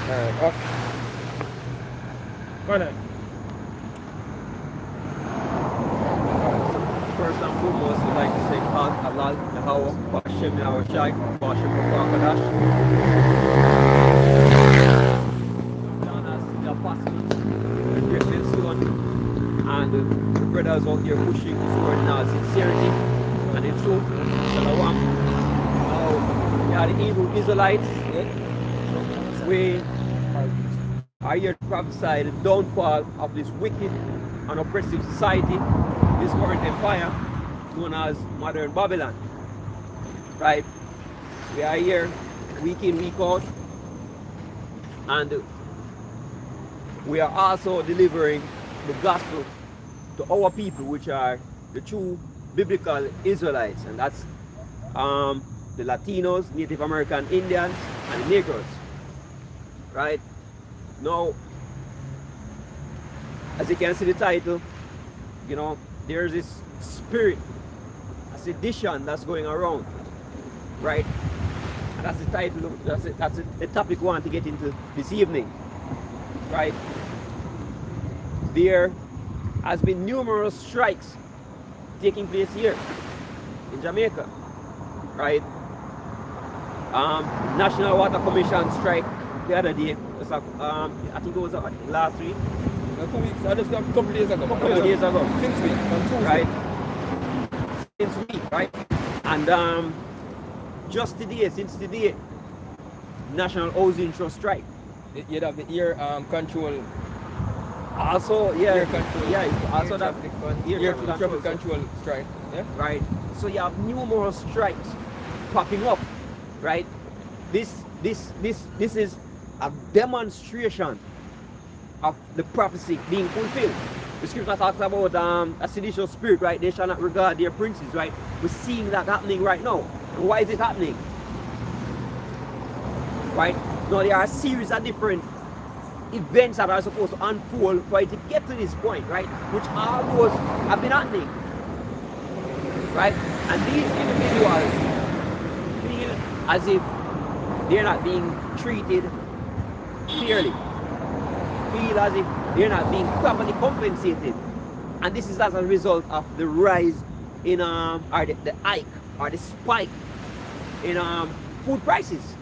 Okay. Go ahead. First and foremost, I'd like to say Allah, Yahweh, Bashem, Yahweh Shai, Bashem, Bakadash. The apostles, the great men son, and the brothers out there pushing this word in all sincerity and in truth. Shalom. Now, we are the evil Israelites. We are here to prophesy the downfall of this wicked and oppressive society, this current empire known as modern Babylon. Right? We are here week in, week out, and we are also delivering the gospel to our people, which are the true biblical Israelites, and that's the Latinos, Native American Indians, and the Negroes. Right? Now, as you can see the title, you know, there's this spirit, a sedition that's going around, right? And that's the title, that's the topic we want to get into this evening, right? There has been numerous strikes taking place here in Jamaica, right? National Water Commission strike the other day. I think it was last week. 2 weeks. I just a couple days ago. Couple days ago. Since week. On Tuesday. Right. Since week, right? And just today, since today, National Housing Trust strike. You have the ear control. Also, yeah, Ear control. yeah. Also Air that traffic control strike. Yeah. Right. So you have numerous strikes popping up, right? This is a demonstration of the prophecy being fulfilled. The scripture talks about a seditious spirit, right? They shall not regard their princes, right? We're seeing that happening right now. And why is it happening? Right? Now there are a series of different events that are supposed to unfold for it to get to this point, right? Which all those have been happening. Right? And these individuals feel as if they're not being treated fairly. Feel as if they're not being properly compensated. And this is as a result of the rise in or the hike or the spike in food prices.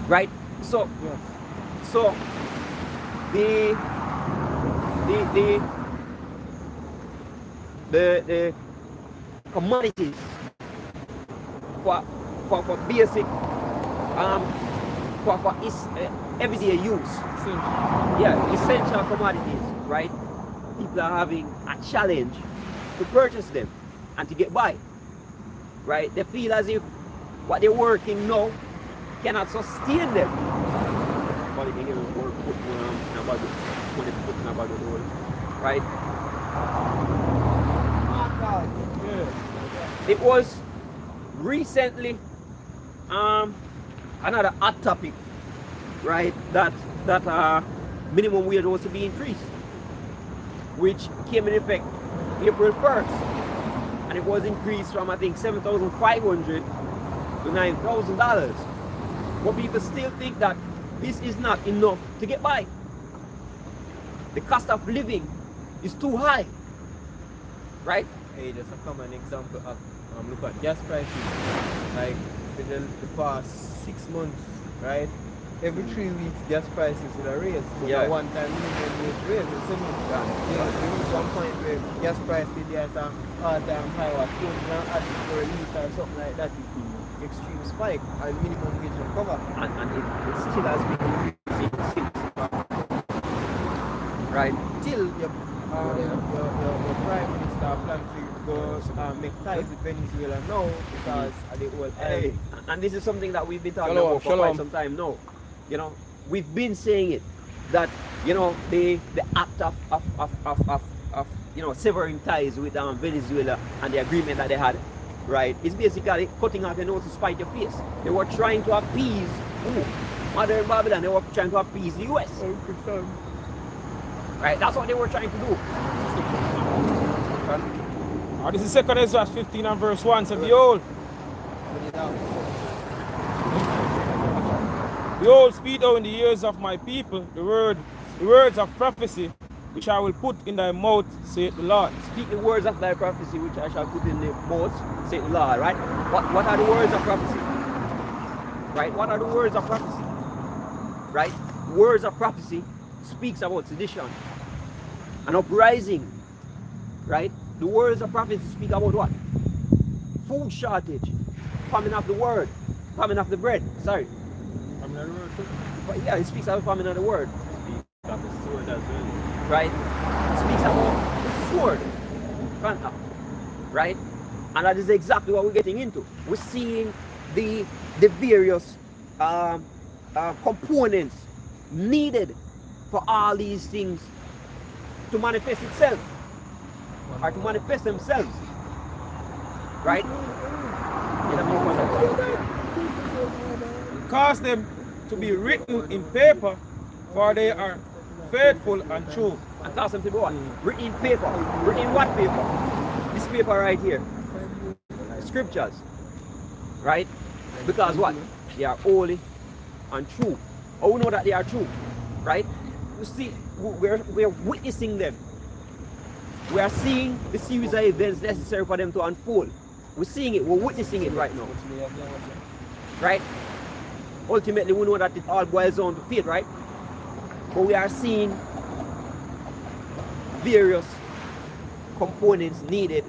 Right? So so the commodities for basic for everyday use. Yeah, essential commodities, right? People are having a challenge to purchase them and to get by, right? They feel as if what they're working now cannot sustain them. Right? It was recently another hot topic, right? That minimum wage was to be increased, which came in effect April 1st, and it was increased from I think $7,500 to $9,000. But people still think that this is not enough to get by. The cost of living is too high, right? Hey, just a common example of look at gas prices. Like for the past 6 months, right? Every 3 weeks, gas prices will raise. But Yeah. at one time, minimum wage raise. It's significant. You reach one point where gas price will be at an all-time high, or for a litre or something like that. It will be extreme spike, and minimum wage will cover. And it still has been increasing since. Right? Till your prime minister plan to go make ties with Venezuela now because of the oil. Hey, and this is something that we've been talking Shalom, about for shalom. quite some time now. You know, we've been saying it, that, you know, the act of you know, severing ties with Venezuela and the agreement that they had, right, is basically cutting off your nose to spite your face. They were trying to appease modern Babylon. They were trying to appease the US. Right, that's what they were trying to do. This is 2 Ezra 15 and verse 1. So behold, Behold, speak thou in the ears of my people the words of prophecy, which I will put in thy mouth, saith the Lord. Speak the words of thy prophecy, which I shall put in the mouth, saith the Lord, right? What are the words of prophecy? Right? What are the words of prophecy? Right? Words of prophecy speaks about sedition, an uprising, right? The words of prophecy speak about what? Food shortage, famine of the word, famine of the bread, sorry. Famine of the word too. But yeah, it speaks about famine of the word. Of the sword as well. Right? It speaks about the sword, right? And that is exactly what we're getting into. We're seeing the various components needed for all these things to manifest itself or to manifest themselves, right? Cause them to be written in paper, for they are faithful and true. And cause them to be what? Written in paper. Written in what paper? This paper right here. Scriptures. Right? Because what? They are holy and true. Oh, we know that they are true. Right? You see, we're witnessing them. We are seeing the series of events necessary for them to unfold. We're seeing it. We're witnessing it right now. Right? Ultimately, we know that it all boils down to faith, right? But we are seeing various components needed,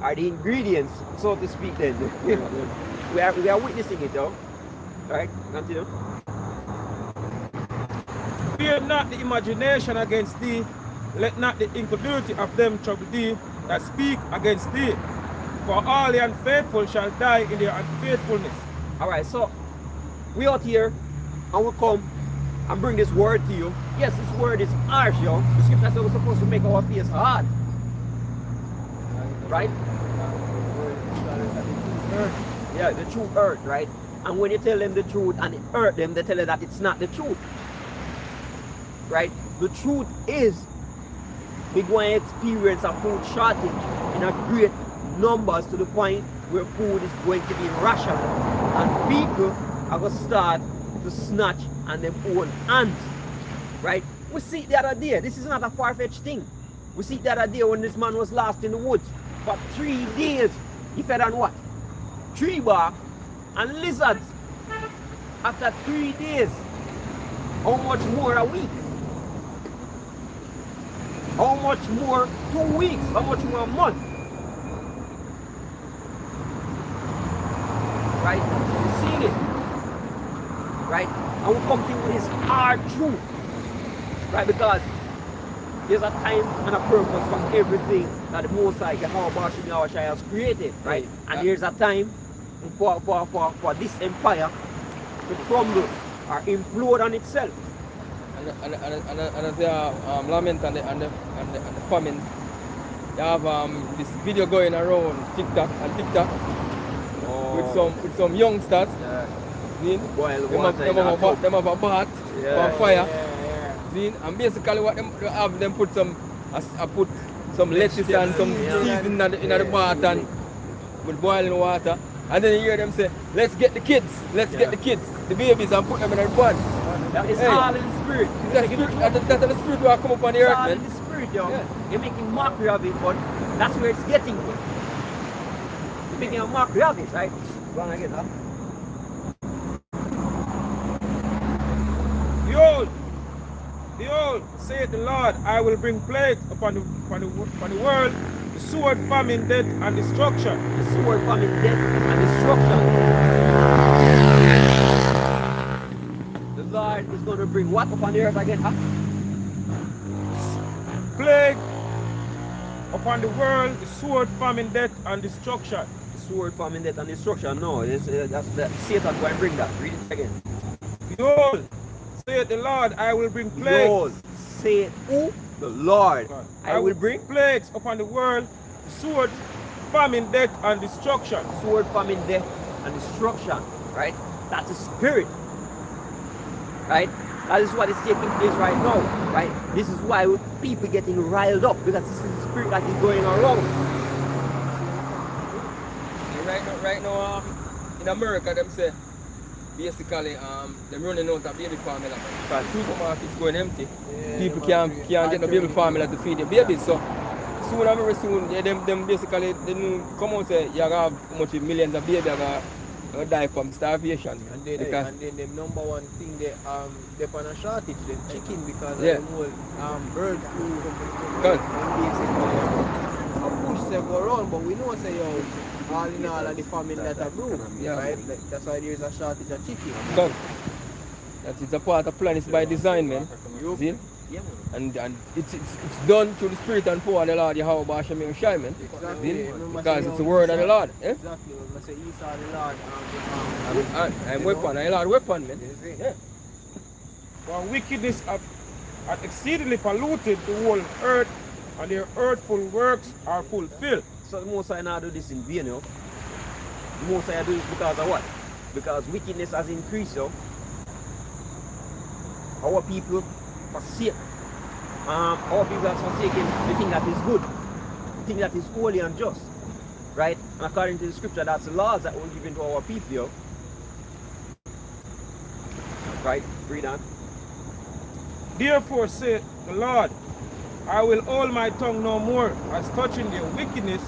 are the ingredients, so to speak. Then we are witnessing it, though. Right? Continue. Fear not the imagination against thee, let not the incredulity of them trouble thee that speak against thee. For all the unfaithful shall die in their unfaithfulness. Alright, so we out here and we come and bring this word to you. Yes, this word is harsh, yo. The scripture says we're supposed to make our face hard. Right? Yeah, the true earth, right? And when you tell them the truth and it hurt them, they tell you that it's not the truth. Right? The truth is we're going to experience a food shortage in a great numbers to the point where food is going to be rationed. And people are going to start to snatch on their own hands. Right? We see it the other day. This is not a far-fetched thing. We see it the other day when this man was lost in the woods. For 3 days, he fed on what? Tree bark and lizards. After 3 days, how much more a week? How much more 2 weeks? How much more a month? Right? We're seeing it. Right? And we come to with this hard truth. Right? Because there's a time and a purpose for everything that the Most High Yahweh has created. Right? And there's a time for this empire to crumble or implode on itself. And as they are lament and the famine, you have this video going around TikTok with some youngsters. Boil them have a bath for fire. And basically what them have, them put some lettuce and some seasoning in the bath and with boiling water. And then you hear them say, let's get the kids, the babies, and put them in the bun. It's all in the spirit. That's the spirit will come up on the earth, all man. in the spirit, yo. Yeah. You're making mockery of it, but that's where it's getting to. You're making a mockery of it, right? Go on again, huh? Behold, saith the Lord, I will bring plague upon the world, the sword, famine, death, and destruction. The sword, famine, death, and destruction. The Lord is going to bring what upon the earth again, huh? Plague upon the world, the sword, famine, death, and destruction. The sword, famine, death, and destruction. No, that's Satan going to bring that. Read it again. Behold, saith the Lord, I will bring plagues. Behold, saith who? The Lord. I will bring plagues upon the world, the sword, famine, death, and destruction. Sword, famine, death, and destruction. Right? That's the spirit. Right? That is what is taking place right now. Right? This is why people getting riled up, because this is the spirit that is going around. Right now, in America, them say basically them running out of baby formula. Right. Supermarkets going empty. Yeah, People them can't get no baby formula to feed their babies. So soon or very soon, yeah, them basically they come out and say you have much millions of babies gonna die from starvation. And then, Because the number one thing they on a shortage, them chicken, because Yeah. of the whole bird flu. Good. And basically, a push they go around, but we know say yo, all in all of the famine that are brewed, Yeah. right? Like, that's why there is a shortage of chicken. Done. It's a part of plan, it's by design, man. Yup. See? Yeah, And it's done through the spirit and power of the Lord, Yahweh Hashem Shai, man. Exactly. See? Remember Because say, it's yo, the word of the Esau- Lord. Eh? Exactly. When I say Esau the Lord, And weapon, a Lord weapon, man. Yes, eh. Yeah. For wickedness hath exceedingly polluted the whole earth, and their earthful works are fulfilled. So the Most High not do this in vain, yo. The Most High do this because of what? Because wickedness has increased, yo. Our people forsake. Our people have forsaken the thing that is good, the thing that is holy and just, right? And according to the scripture, that's the laws that were given to our people, yo. Right? Read on. Therefore saith the Lord, I will hold my tongue no more as touching their wickedness,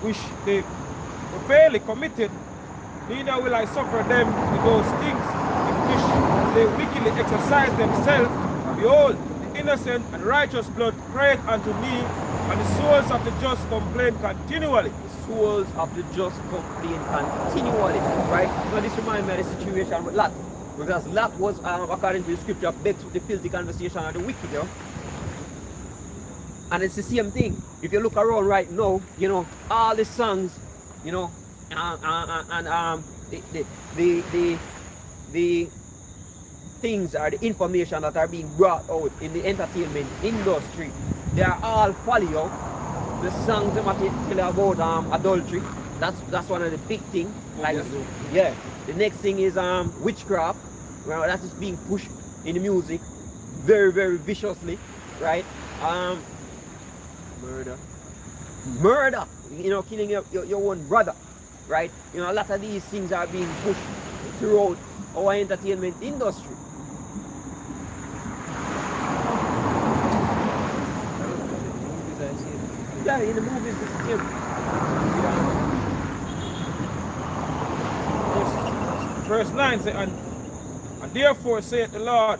which they fairly committed, neither will I suffer them with those things in which they wickedly exercise themselves. Behold, the innocent and righteous blood crieth unto me, and the souls of the just complain continually. The souls of the just complain continually, right? So this reminds me of the situation with Lot. Because Lot was, according to the scripture, vexed with the filthy conversation of the wicked, yo. And it's the same thing. If you look around right now, you know, all the songs, you know, the things or the information that are being brought out in the entertainment industry, they are all folly, yo. The songs that tell about adultery, that's one of the big things. Like, yeah. The next thing is witchcraft. Well, that is being pushed in the music very, very viciously, right? Murder, you know, killing your own brother, right? You know, a lot of these things are being pushed throughout our entertainment industry. Yeah, in the movies it's the same. Verse 9 says, and therefore saith the Lord,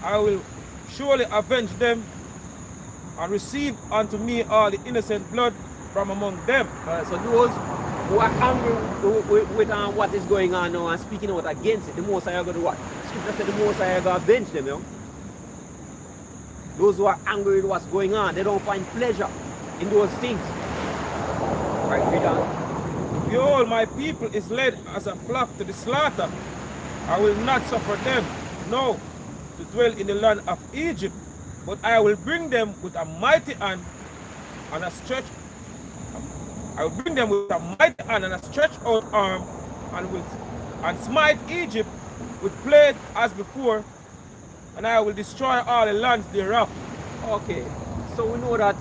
I will surely avenge them and receive unto me all the innocent blood from among them. So those who are angry with what is going on now and speaking out against it, the Most High are going to what? Scripture said the Most High are going to avenge them, you know? Those who are angry with what's going on, they don't find pleasure in those things. Right, read on. Behold, my people is led as a flock to the slaughter. I will not suffer them, no, to dwell in the land of Egypt, but I will bring them with a mighty hand and a stretch. I will bring them with a mighty hand and a stretched out arm, and smite Egypt with plague as before, and I will destroy all the lands thereof. Okay, so we know that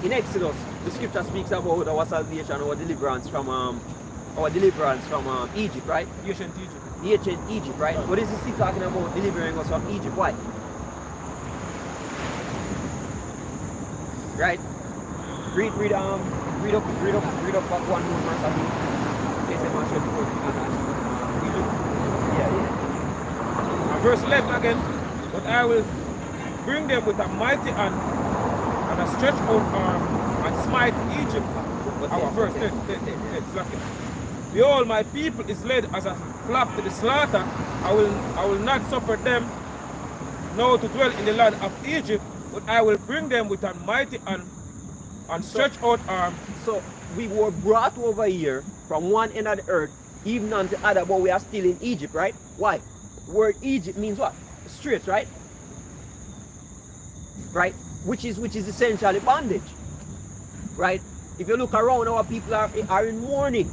in Exodus, the scripture speaks about our salvation, our deliverance from Egypt, right? Ancient Egypt. The ancient Egypt, right? But this is still talking about delivering us from Egypt. Why? Right? Read up back one more verse of it. And verse 11 again, but I will bring them with a mighty hand and a stretched out arm and smite Egypt. Our verse 10. Behold, my people is led as a flock to the slaughter. I will not suffer them now to dwell in the land of Egypt, but I will bring them with a mighty hand and stretched out arm. So we were brought over here from one end of the earth, even unto the other, but we are still in Egypt, right? Why? Word Egypt means what? Straits, right? Right? Which is essentially bondage. Right? If you look around, our people are in mourning.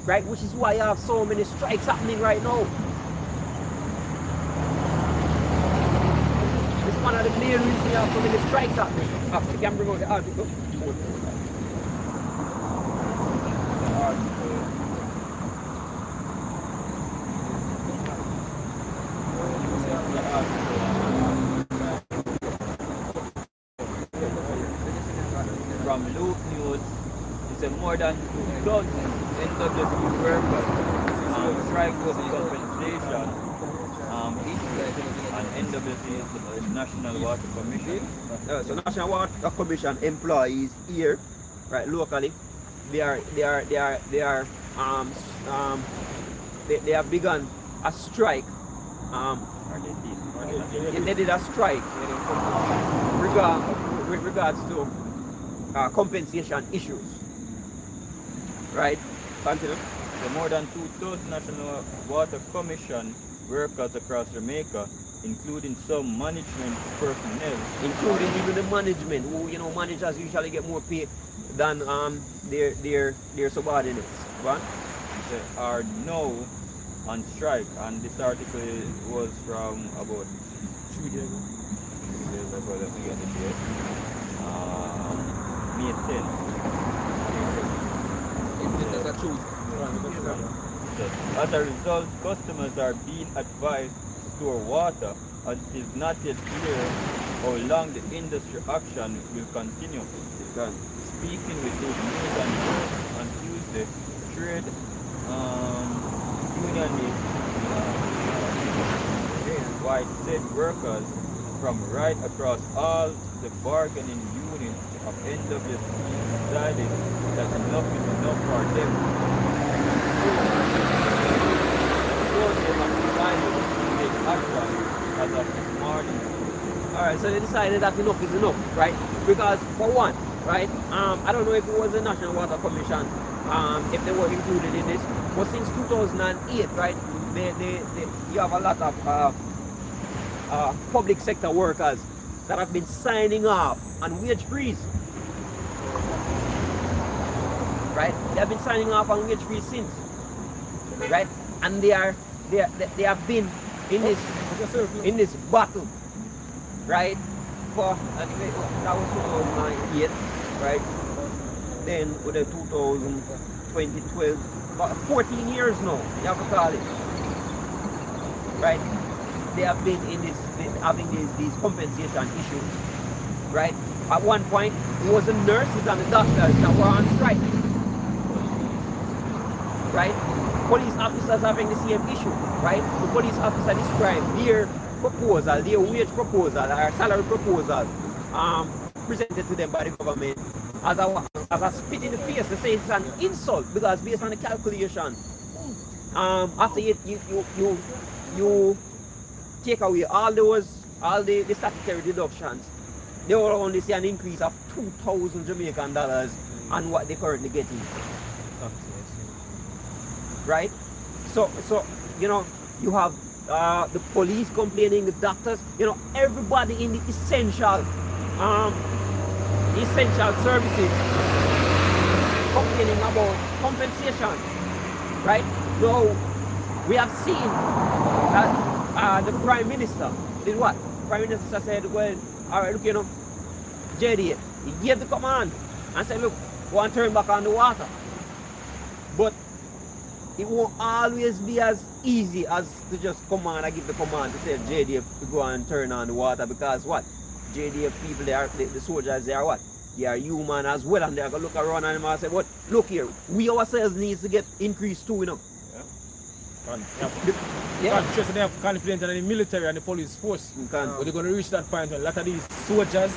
Right? Which is why you have so many strikes happening right now. It's one of the main reasons we have so many strikes happening. You can bring out the article. more than 2,000 NWC workers strike was compensation issued, and NWC is the National Water Commission. So National Water Commission employees here, right, locally, they have begun a strike. They did a strike with regards to compensation issues. Right? Continue. So more than 2,000 National Water Commission workers across Jamaica, including some management personnel, Including even the management, who, you know, managers usually get more pay than their subordinates. What? they are now on strike, and this article was from about 3 days ago. 3 days ago, let me get the date. May 10th. As a result, customers are being advised to store water, as it is not yet clear how long the industry action will continue. Speaking with those news and on Tuesday, trade unionists white said workers from right across all the bargaining units of NWC decided that enough is enough for them. They have decided to take action as of this morning. Alright, so they decided that enough is enough, right? Because for one, right, I don't know if it was the National Water Commission, if they were included in this, but since 2008, right, you have a lot of public sector workers that have been signing off on wage freeze. Right? They have been signing off on wage freeze since. Right? And they have been in this battle. Right? For that was 2008, right? Then with the 2012, about 14 years now, you have to call it. Right? They have been in this, having these compensation issues. Right? At one point, it was the nurses and the doctors that were on strike. Right? Police officers having the same issue. Right? The police officer described their proposal, their wage proposal, or salary proposal, presented to them by the government as a spit in the face. They say it's an insult because based on the calculation, after you take away all the statutory deductions, they will only see an increase of 2,000 Jamaican dollars on what they're currently getting. Right? So you know, you have the police complaining, the doctors, you know, everybody in the essential services complaining about compensation. Right? So we have seen that the Prime Minister did what? Prime Minister said, well, alright, look, you know, JD, he gave the command and said, look, go and turn back on the water. But it won't always be as easy as to just command and give the command to say JDF to go and turn on the water, because what? JDF people, the soldiers, they are what? They are human as well, and they are going to look around and say, what? Look here, we ourselves needs to get increased too, you know. They have confidence in the military and the police force. But they're going to reach that point when a lot of these soldiers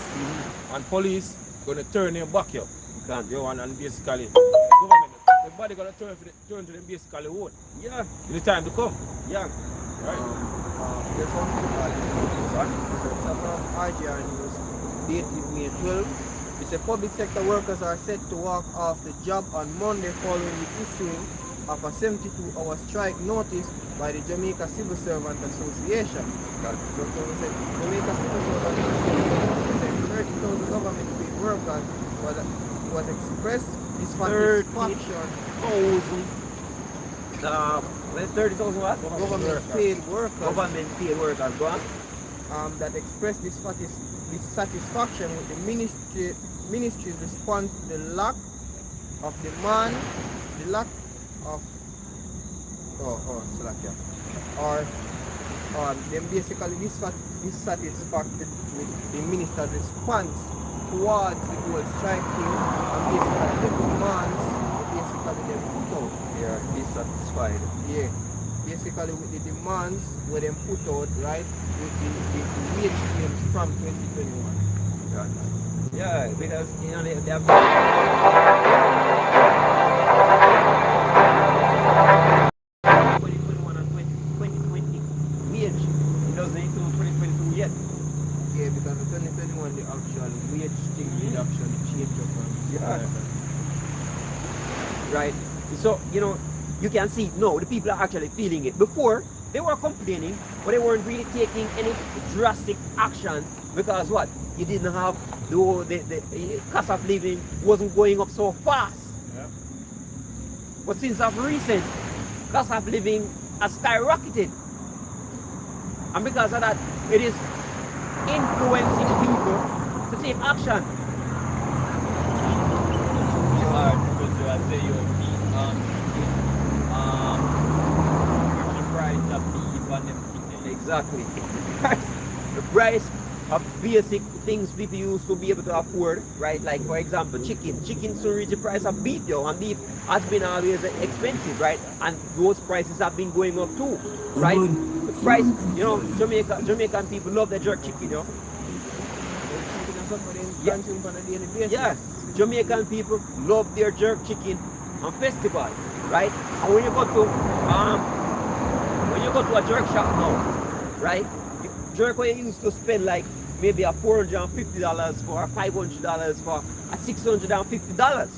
and police going to turn their back here. And basically, government, everybody going to turn to them basically own. Yeah. In the time to come. Yeah. Right. There's one so from RGR News, dated May 12. It said public sector workers are set to walk off the job on Monday following the issuing of a 72-hour strike notice by the Jamaica Civil Servant Association. Jamaica Civil Servant Association said 30,000 government paid workers was expressed dissatisfaction. 30,000 what? Government paid workers. Government paid workers, go on. That expressed dissatisfaction with the ministry's response to the lack of demand, them basically dissatisfied with the minister's response towards the whole striking and basically the demands basically them put out. They are dissatisfied. Yeah. Basically with the demands where them put out, right? With the wage claims from 2021. Yeah, because you know they have 2021 and 2020 wage. It doesn't include 2022 yet. Yeah, because the 2021 the actual wage thing reduction change up and Yeah. Right? So, you know, you can see, no, the people are actually feeling it. Before, they were complaining, but they weren't really taking any drastic action because what? You didn't have the cost of living wasn't going up so fast. Yeah. But since of recent, cost of living has skyrocketed. And because of that, it is influencing people to take action. You are because you are saying you the price of beef and everything. Exactly. The price of basic things people used to be able to afford, right? Like for example, chicken. Chicken soon reach the price of beef, yo, and beef has been always expensive, right? And those prices have been going up too, right? The price, you know, Jamaican people love their jerk chicken, yo. Yeah, Jamaican people love their jerk chicken on festival, right? And when you go to a jerk shop now, right? The jerk where you used to spend like maybe a $450 for, $500 for, a $650,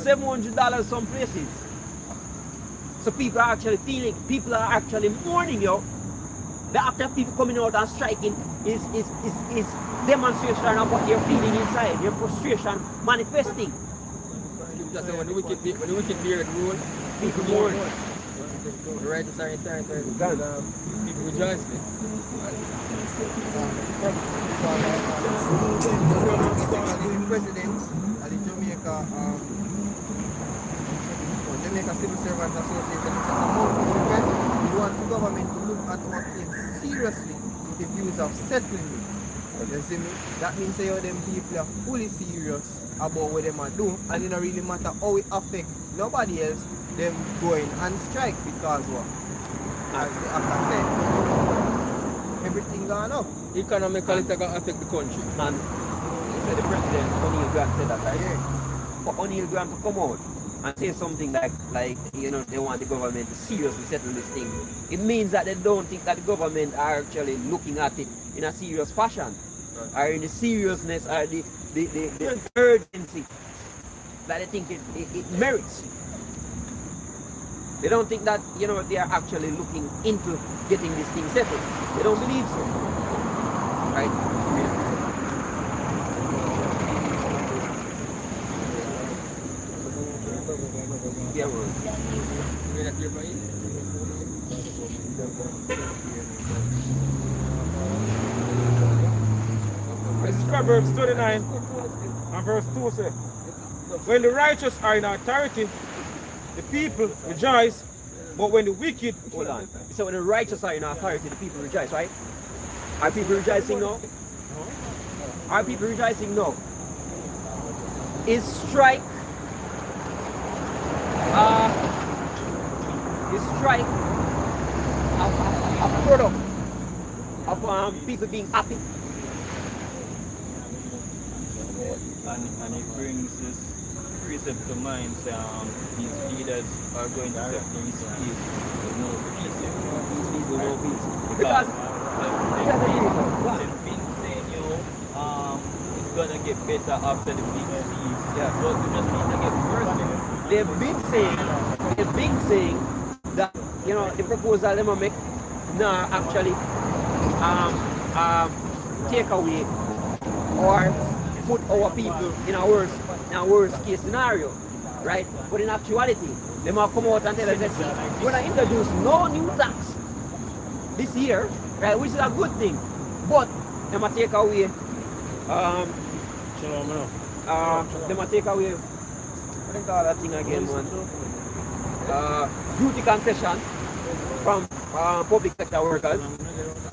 $700 some places. So people are actually feeling, people are actually mourning, yo. The act of people coming out and striking is demonstration of what they're feeling inside, their frustration manifesting. That's when the wicked beard rule, People mourn. the righteous are returned, people rejoice. The president of the Jamaica Civil Servant Association is among the president who wants the government to look at our claims seriously with the views of settling it. You see me? That means say them people are fully serious about what them are doing, and it don't really matter how it affect nobody else, them going and strike because what? As the actor said, everything gone up. Economically, it's going to affect the country. And you said the president, O'Neil Grant said that, right? Yeah. For O'Neil Grant to come out and say something like, you know, they want the government to seriously settle this thing, it means that they don't think that the government are actually looking at it in a serious fashion, or in the seriousness, or the urgency that they think it merits. They don't think that, you know, they are actually looking into getting this thing settled. They don't believe so. Right? Yeah, well. This is Proverbs 29 and verse 2 says, when the righteous are in authority, the people rejoice, but when the wicked... Hold on. So when the righteous are in authority, the people rejoice, right? Are people rejoicing now? Are people rejoicing now? Is strike a product of people being happy? And it brings this precept to mind, these leaders are going to set these peace with no peace. These people no peace. Because Because they've been saying, you know, it's gonna get better after the big leave. Yeah, but we just need to get worse. they've been saying that, you know, the proposal they might make now actually take away or put our people in a worse case scenario, right? But in actuality, they might come out and tell us, see, we're going to introduce no new tax this year, right, which is a good thing, but they might take away they might take away, what do you call that thing again, man? Duty concession from public sector workers,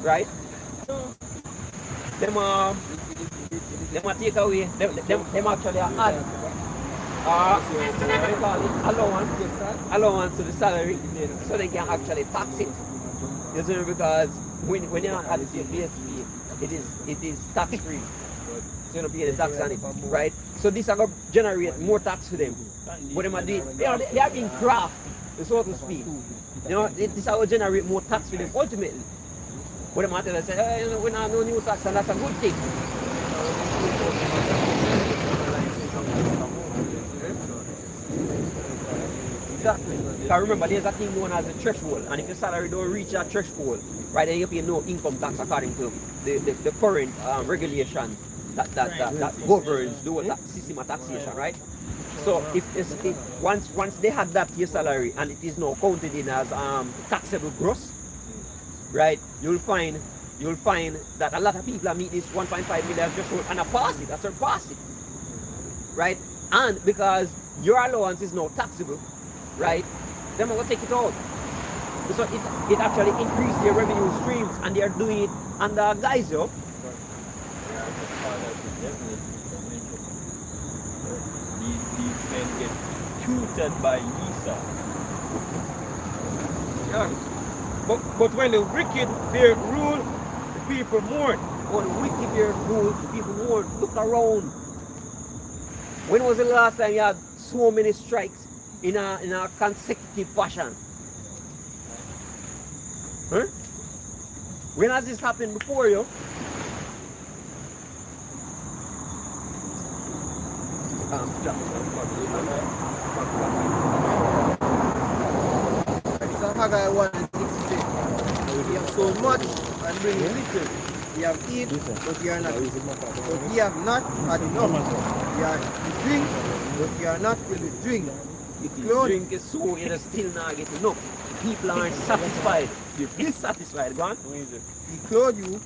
right? Them take away, them actually add They call it allowance to the salary, so they can actually tax it. You see, because when you're at the BSP, it is tax free. So you don't pay the tax on it, right? So this are going to generate more tax for them. But they are being crafted, so to speak. You know, this is how generate more tax for them ultimately. But the matter say, hey, we don't have no new tax, and that's a good thing. Exactly. Because remember, there's a thing known as a threshold, and if your salary don't reach that threshold, right, then you pay no income tax according to the current regulation that governs the whole system of taxation, right? So if once they had that your salary and it is now counted in as taxable gross, right, you'll find that a lot of people meet this 1.5 million threshold and pass it, surpass it, right? And because your allowance is now taxable, right, they're going to take it out. So it actually increases their revenue streams, and they're doing it under guise, yo. These men get tutored by Lisa. Yeah. But when the wicked bear rule, the people mourn. When the wicked bear rule, the people mourn. Look around. When was the last time you had so many strikes in a consecutive fashion? Huh? When has this happened before, yo? So Haggai 1:6 we have so much and bring little. We have eat, but we are not. But we have not had enough. We are drink, but we are not filled with drink. If you drink is so, you still not get enough. People aren't satisfied. You're dissatisfied, gone. We clothe you,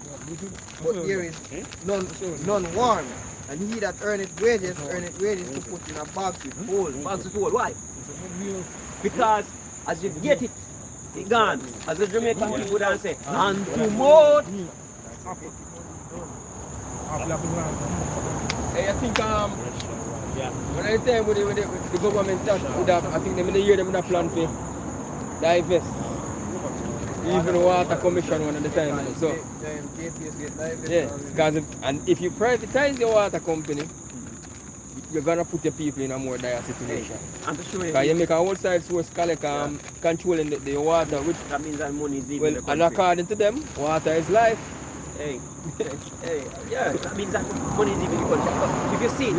but there is none warm. And he that earneth wages to put in a bag with Hold, bags with hold. Why? Because as you get it, it's gone. As the Jamaican people don't say, and to more. Hey, I think when I tell with the government that would have, I think them in the year them would have planned to divest. Even the water commission one at the time. So yeah, because if you privatize your water company, you're gonna put your people in a more dire situation. I'm sure Because you make a outside source controlling the water, which that means that money is leaving the and country. according to them, water is life. Hey, yeah, that means that money is leaving the country. If you see,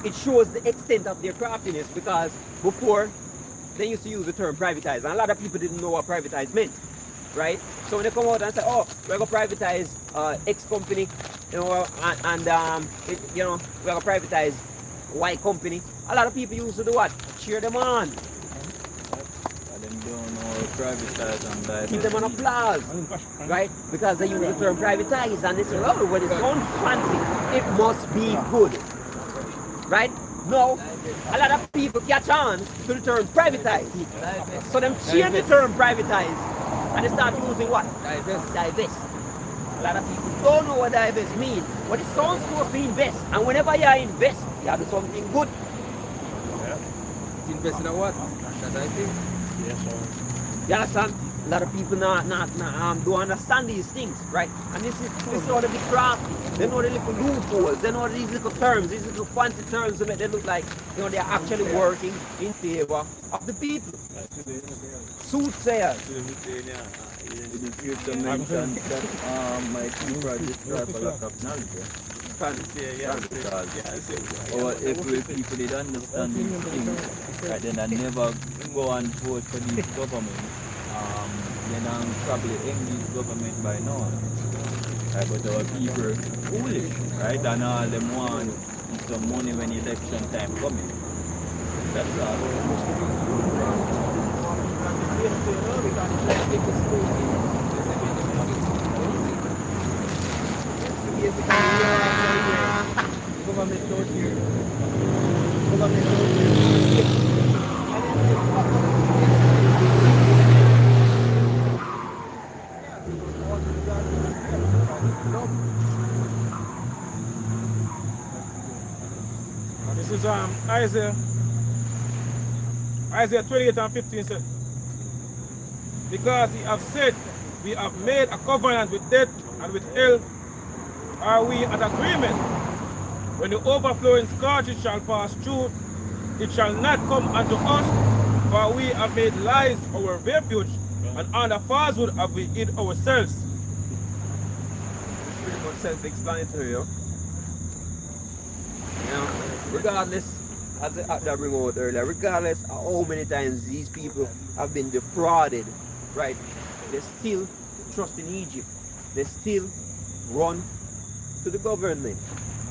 it shows the extent of their craftiness, because before they used to use the term privatize, and a lot of people didn't know what privatize meant, right? So when they come out and say, oh, we're going to privatize X company, you know, and we're going to privatize Y company, a lot of people used to do what? Cheer them on. Them don't know privatize and divest. Give them an applause, right? Because they use the term privatize, and they say, oh, when it sounds fancy, it must be good, right? No, a lot of people catch on to the term privatize. So them change the term privatize, and they start using what? Divest. A lot of people don't know what divest means, but it sounds supposed to invest. And whenever you invest, you have to do something good. Invest in a what? That's I think. You understand? A lot of people don't understand these things, right? And this is how they be crafty. They know the little loopholes, they know these little terms, these little fancy terms to make they look like, you know, they're actually working in favor of the people. Soothsayers. It is good to mention that my key project drive a lot of knowledge. Or if people did understand these things, right, then I never go and vote for these governments. Then I'm probably English government by now. Right, but our people are foolish, right? And all them want is some money when election time coming. That's all. Government out here. Government out here. This is Isaiah 28 and 15 said, because he have said, we have made a covenant with death and with hell, are we at agreement? When the overflowing scourge shall pass through, it shall not come unto us, for we have made lies our refuge, and under falsehood have we hid ourselves. It's pretty much self-explanatory, yo. You know, regardless, as I bring out earlier, regardless of how many times these people have been defrauded, right, they still trust in Egypt. They still run to the government.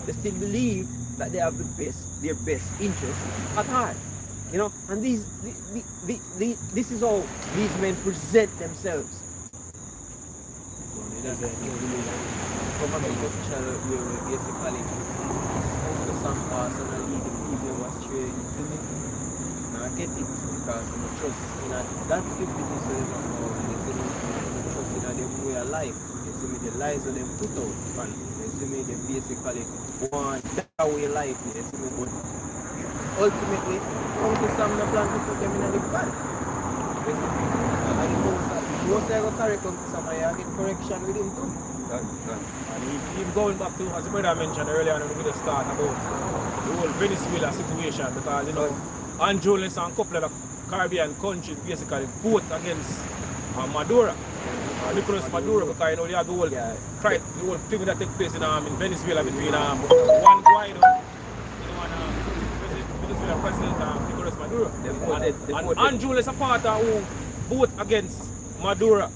They still believe that they have their best interest at heart. You know, and this is how these men present themselves. From a picture where we basically some person and lead people astray. Now I get it because I'm trust in that stupidity so they don't know they say they trust in their way of life. They see me the lies that they put out and they see me they basically want that way of life. They see me but ultimately Uncle Sam the plan to put them in the pan. They see me and the most I go correct Uncle Sam I get correction with him too. And even going back to, as the brother mentioned earlier on the video start about the whole Venezuela situation, because you know, Honduras and a couple of the Caribbean countries basically vote against Maduro, Nicolas Maduro, because you know they have the whole the whole thing that take place in Venezuela between one guy, you know, and Venezuela President Nicolas Maduro. And Honduras a part who vote against Maduro,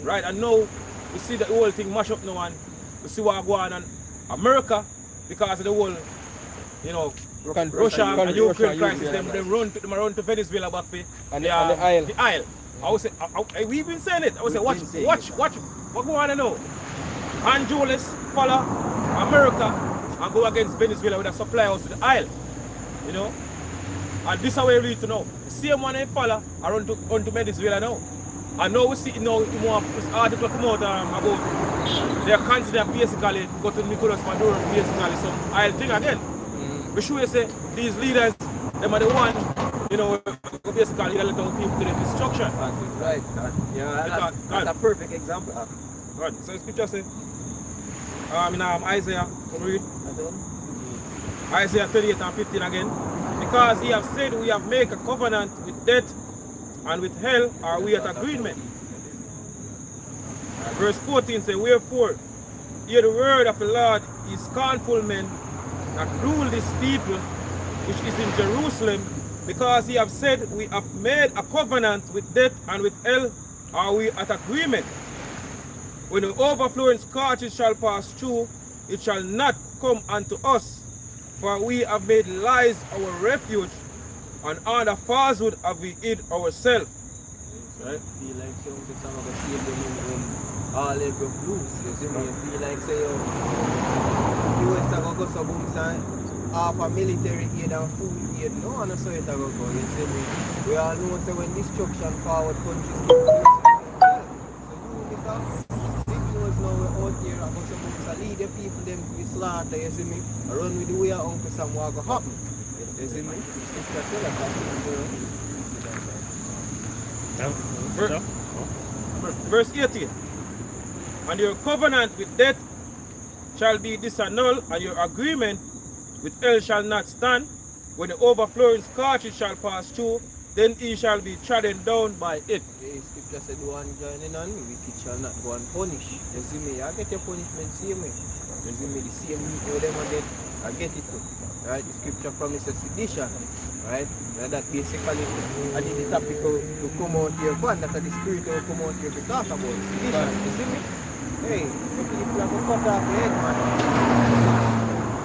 right? And now we see the whole thing mash up now and we see what going on in America because of the whole, you know, Russia and Ukraine crisis. They run to Venezuela back for and the Isle. The Isle. I would say, we've been saying it. I would say, watch what going on now. Honduras follow America and go against Venezuela with a supply house to the Isle. You know? And this is how we need to know. The same one they follow are run to Venezuela now. And now we see now this article come out about they are considering basically go to Nicolas Maduro basically some Isle thing again. We sure you say these leaders, them are the one, you know, basically let out people to the destruction. Right. Yeah, that's a perfect example. Right. So scripture say in Isaiah, can we read? Isaiah 38 and 15 again. Because he have said we have made a covenant with death and with hell are we at agreement. Verse 14 says, wherefore, hear the word of the Lord, ye scornful men that rule this people which is in Jerusalem, because he have said we have made a covenant with death and with hell are we at agreement. When the overflowing scourges shall pass through, it shall not come unto us, for we have made lies our refuge, and under falsehood have we hid ourselves. Right? Feel like some of the save them when all they go loose. You see me? You feel like say US are going to go so boom half a military aid and food aid. No one so it go. You see me? We all know say when destruction forward countries keep producing themselves. So you big news now we're out here and go so boom so lead the people them to be slaughter, you see me? Run with the way of Uncle Sam what go happen. You see me? Verse 18. And your covenant with death shall be disannulled, and your agreement with hell shall not stand. When the overflowing scourges shall pass through, then he shall be trodden down by it. The scripture said, one joining on me, wicked shall not go unpunished. You see me? I get your punishment, see me. You see me? The same meat them again, I get it too. Right? The scripture promises sedition. Right? And that basically I did the topic to come out here, but that the spirit will come out here to talk about sedition. You see me? Hey, the people are going to cut off the head, man.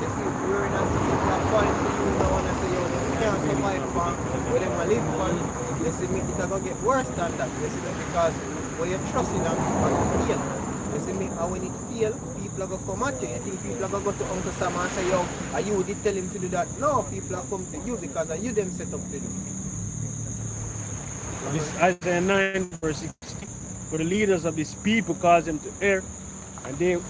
You see, we're in a people are calling to you now and say, yo, you can't survive man, where them live man. You see me, it's going to get worse than that. You see me, because when you're trusting them, people fail. You see me, and when it fail, people are going to come at you. You think people are going to go to Uncle Sam and say, yo, are you did tell him to do that? No, people are come to you because are you them set up to do. This Isaiah 9 verse 16. For the leaders of this people cause them to err, and they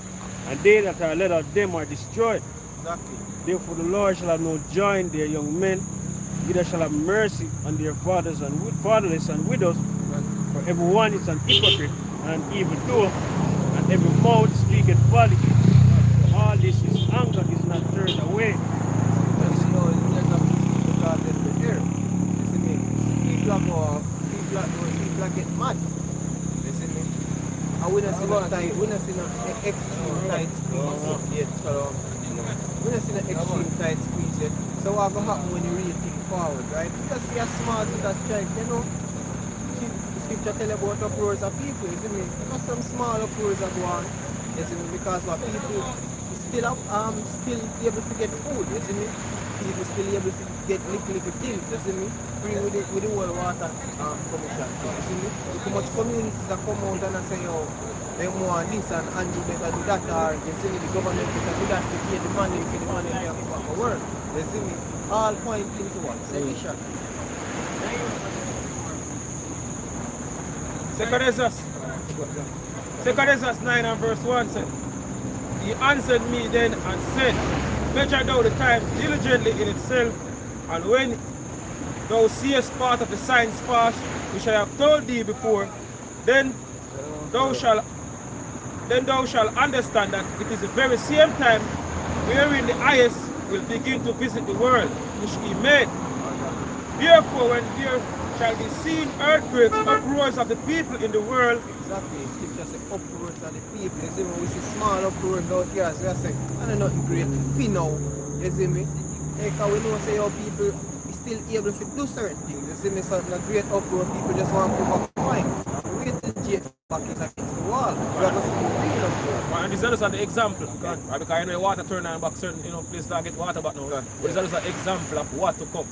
that are led of them are destroyed. Exactly. Therefore the Lord shall have no joy in their young men, neither shall have mercy on their fathers and fatherless and widows, for everyone is an hypocrite and an evildoer, and every mouth speaketh folly. All this is anger is not turned away. Because you know, there's a because in the air. You see me? People are get mad. You see me? And we don't see no tight, we don't see no extreme tight squeeze yet. So we don't see no extreme tight squeeze yet. So what will happen when you read things forward, right? You just see a small little strike, you know. The scripture tell about uproars of people, you see me? Because some small uproars are going on, you see me? Because what people still able to get food, you see me? People still able to get little things, you see me? Free with the whole water commission, you see me? Too much communities that come out and say, oh, they want this and you better do that, or you see me, the government better do that to pay the money, see the money they have to work, you see me? All point into what? Sedition. Ecclesiastes 9 and verse 1 said, He answered me then and said, Measure thou the time diligently in itself, and when thou seest part of the signs past, which I have told thee before, then thou shalt understand that it is the very same time wherein the highest will begin to visit the world which he made. Therefore, when there shall be seen earthquakes, uproars of the people in the world. Exactly, scripture say uproars of the people. You see when we see small uproars out here, so we say, I don't know great fin now. You see me? Because we know say how people still able to do certain things. You see me, something a great uproar, people just want to come up fine. Wait till Jake back is against the wall. We are going to see the real uproar. And this is just an example. Right? Because you know water turn on back certain places that get water back now. But this is just an example of what to come.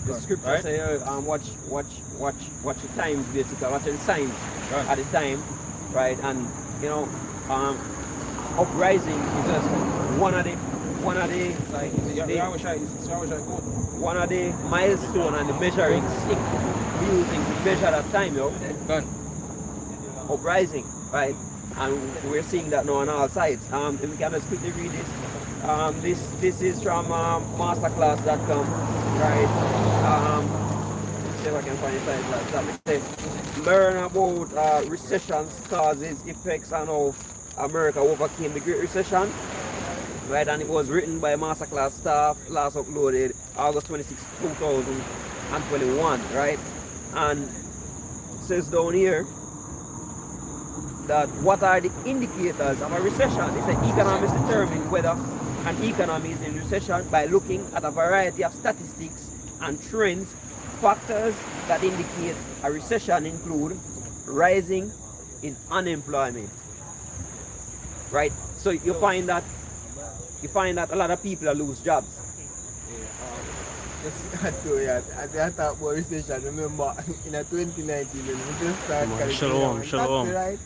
The scripture right? say watch the times basically, watch the signs at the time, right? And you know, uprising is just one of the milestone and the measuring stick we using to measure that time, uprising, right? And we're seeing that now on all sides. If we can just quickly read this. This is from masterclass.com, right? See if I can find it. It says, learn about recessions, causes, effects, and how America overcame the Great Recession. Right, and it was written by masterclass staff, last uploaded August 26, 2021, right? And it says down here that what are the indicators of a recession? It says economists determine whether an economy is in recession by looking at a variety of statistics and trends. Factors that indicate a recession include rising in unemployment, right? So you find that a lot of people lose jobs. As I talk about recession, remember in 2019 when we just started Shalom. Right?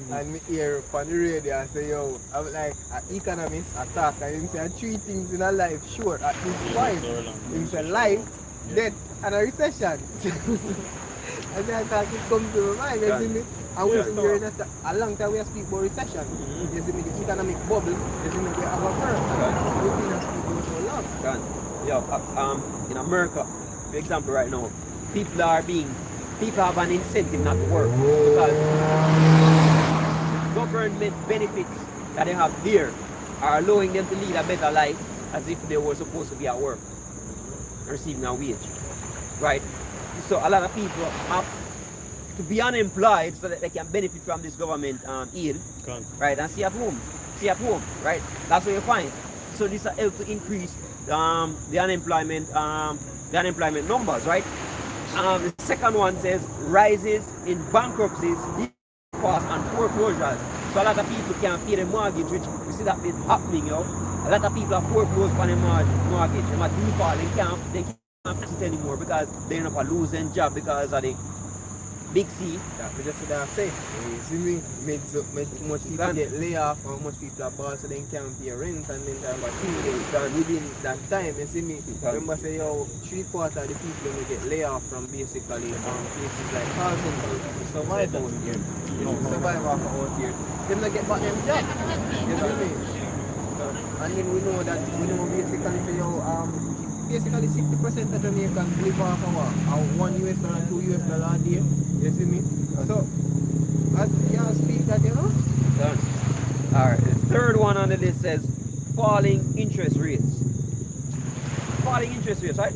And me hear on the radio I say, yo, I'm like an economist, attack, and him say 3 things in a life, sure, at least 5. Him say life, death, and a recession. And then I thought it comes to my mind, you see me? And we been hearing that a long time we have speak about recession. You see me, the economic bubble, you see me, we have a first. We've been speaking so long. In America, for example, right now, people have an incentive not to work because the government benefits that they have there are allowing them to lead a better life as if they were supposed to be at work, receiving a wage, right? So a lot of people have to be unemployed so that they can benefit from this government aid, right? And stay at home, right? That's what you find. So this will help to increase the unemployment numbers, right? The second one says rises in bankruptcies, defaults, and foreclosures. So a lot of people can't pay the mortgage, which we see that is happening, A lot of people are foreclosed on the mortgage. They are default, they can't fix it anymore because they end up losing job because of the big C. We just see that say. You see me, much people get laid off and much people are bought so they can't pay rent and then about 2 days. And within that time, you see me, remember say, yo, 3/4 of the people will get laid off from basically places like call centers to survive out here. You survive out here. Them not get back them job. You see me? And then we know basically say basically 60% of Jamaicans live off of $1 and $2 a day. You see me? So as you speak that, you know? Done. Alright, the third one on the list says falling interest rates. Falling interest rates, right?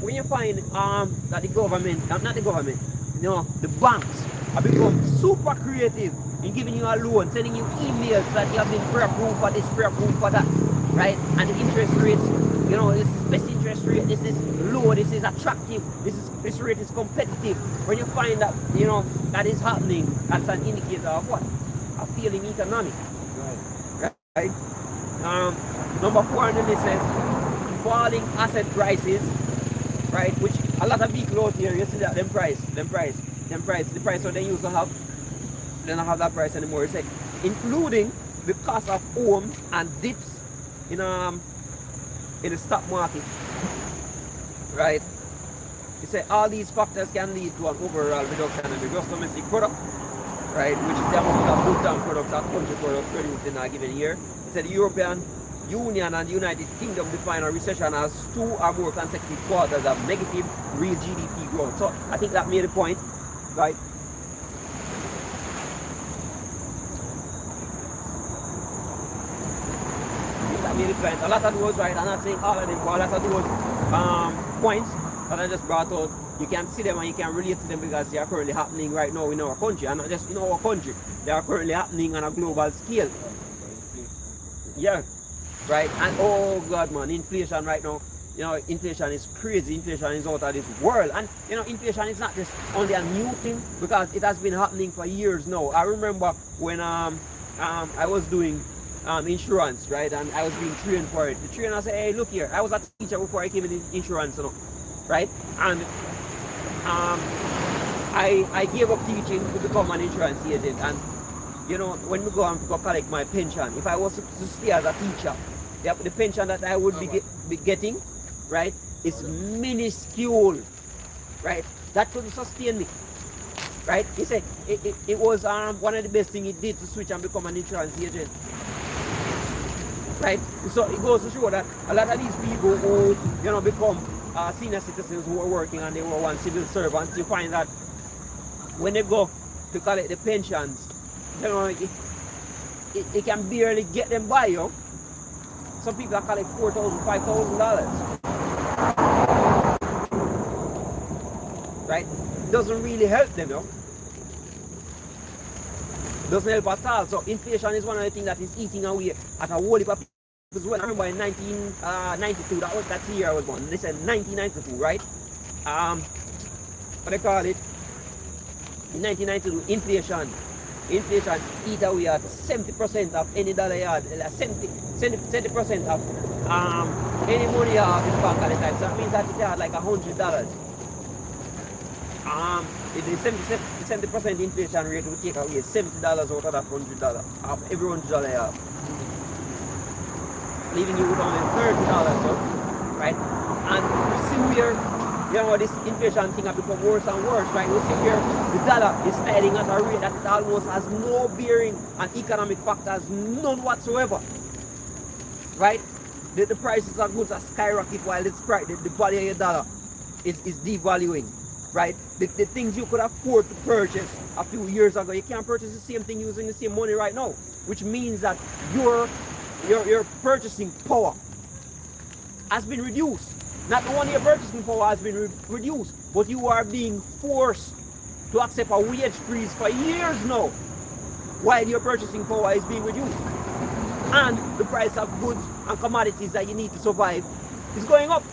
When you find that the government, not the government, the banks have become super creative in giving you a loan, sending you emails that you have been pre-approved for this, pre-approved for that, right? And the interest rates, this is best interest rate, this is low, this is attractive, this rate is competitive. When you find that, that is happening, that's an indicator of what? A failing economy. Right? Number 4 on the list says falling asset prices, right? Which a lot of people out here, you see that the price what they used to have, they don't have that price anymore. It's like including the cost of homes and dips in the stock market, right? You say all these factors can lead to an overall reduction in the gross domestic product, right? Which is the amount of goods and products that country products produced in a given year. He said the European Union and the United Kingdom define a recession as 2 or more consecutive quarters of negative real GDP growth. So I think that made a point, right? That made a point. A lot of those, right? I'm not saying all of them, but a lot of those points that I just brought out, you can see them and you can relate to them because they are currently happening right now in our country, and not just in our country. They are currently happening on a global scale. Yeah. Right, and oh God, man, inflation right now, inflation is crazy. Inflation is out of this world, and inflation is not just only a new thing because it has been happening for years now. I remember when I was doing insurance, right, and I was being trained for it. The trainer said, "Hey, look here, I was a teacher before I came in insurance, right, and I gave up teaching to become an insurance agent, and when we go and collect my pension, if I was to stay as a teacher, the pension that I would be getting, right, is minuscule, right? That couldn't sustain me, right? He said it was one of the best things he did to switch and become an insurance agent, right? So it goes to show that a lot of these people who become senior citizens who are working and they were once civil servants, you find that when they go to collect the pensions, it can barely get them by, Some people are collect $4,000, $5,000. Right? Doesn't really help them, Doesn't help at all. So inflation is one of the things that is eating away at a whole heap of people. I remember in 1992, that's the year I was born. They said 1992, right? What they call it? In 1992, inflation eat away at 70% of any dollar you had, 70% of any money you have in the bank at the time. So that means that if you had like $100, the 70% inflation rate will take away $70 out of that $100, of every $100 you have, leaving you with only $30, right? And we see where this inflation thing has become worse and worse, right? We see here the dollar is sliding at a rate that it almost has no bearing on economic factors, none whatsoever, right? The prices of goods are skyrocketing while the value of your dollar is devaluing, right? The things you could afford to purchase a few years ago, you can't purchase the same thing using the same money right now, which means that your purchasing power has been reduced. Not only your purchasing power has been reduced, but you are being forced to accept a wage freeze for years now, while your purchasing power is being reduced. And the price of goods and commodities that you need to survive is going up.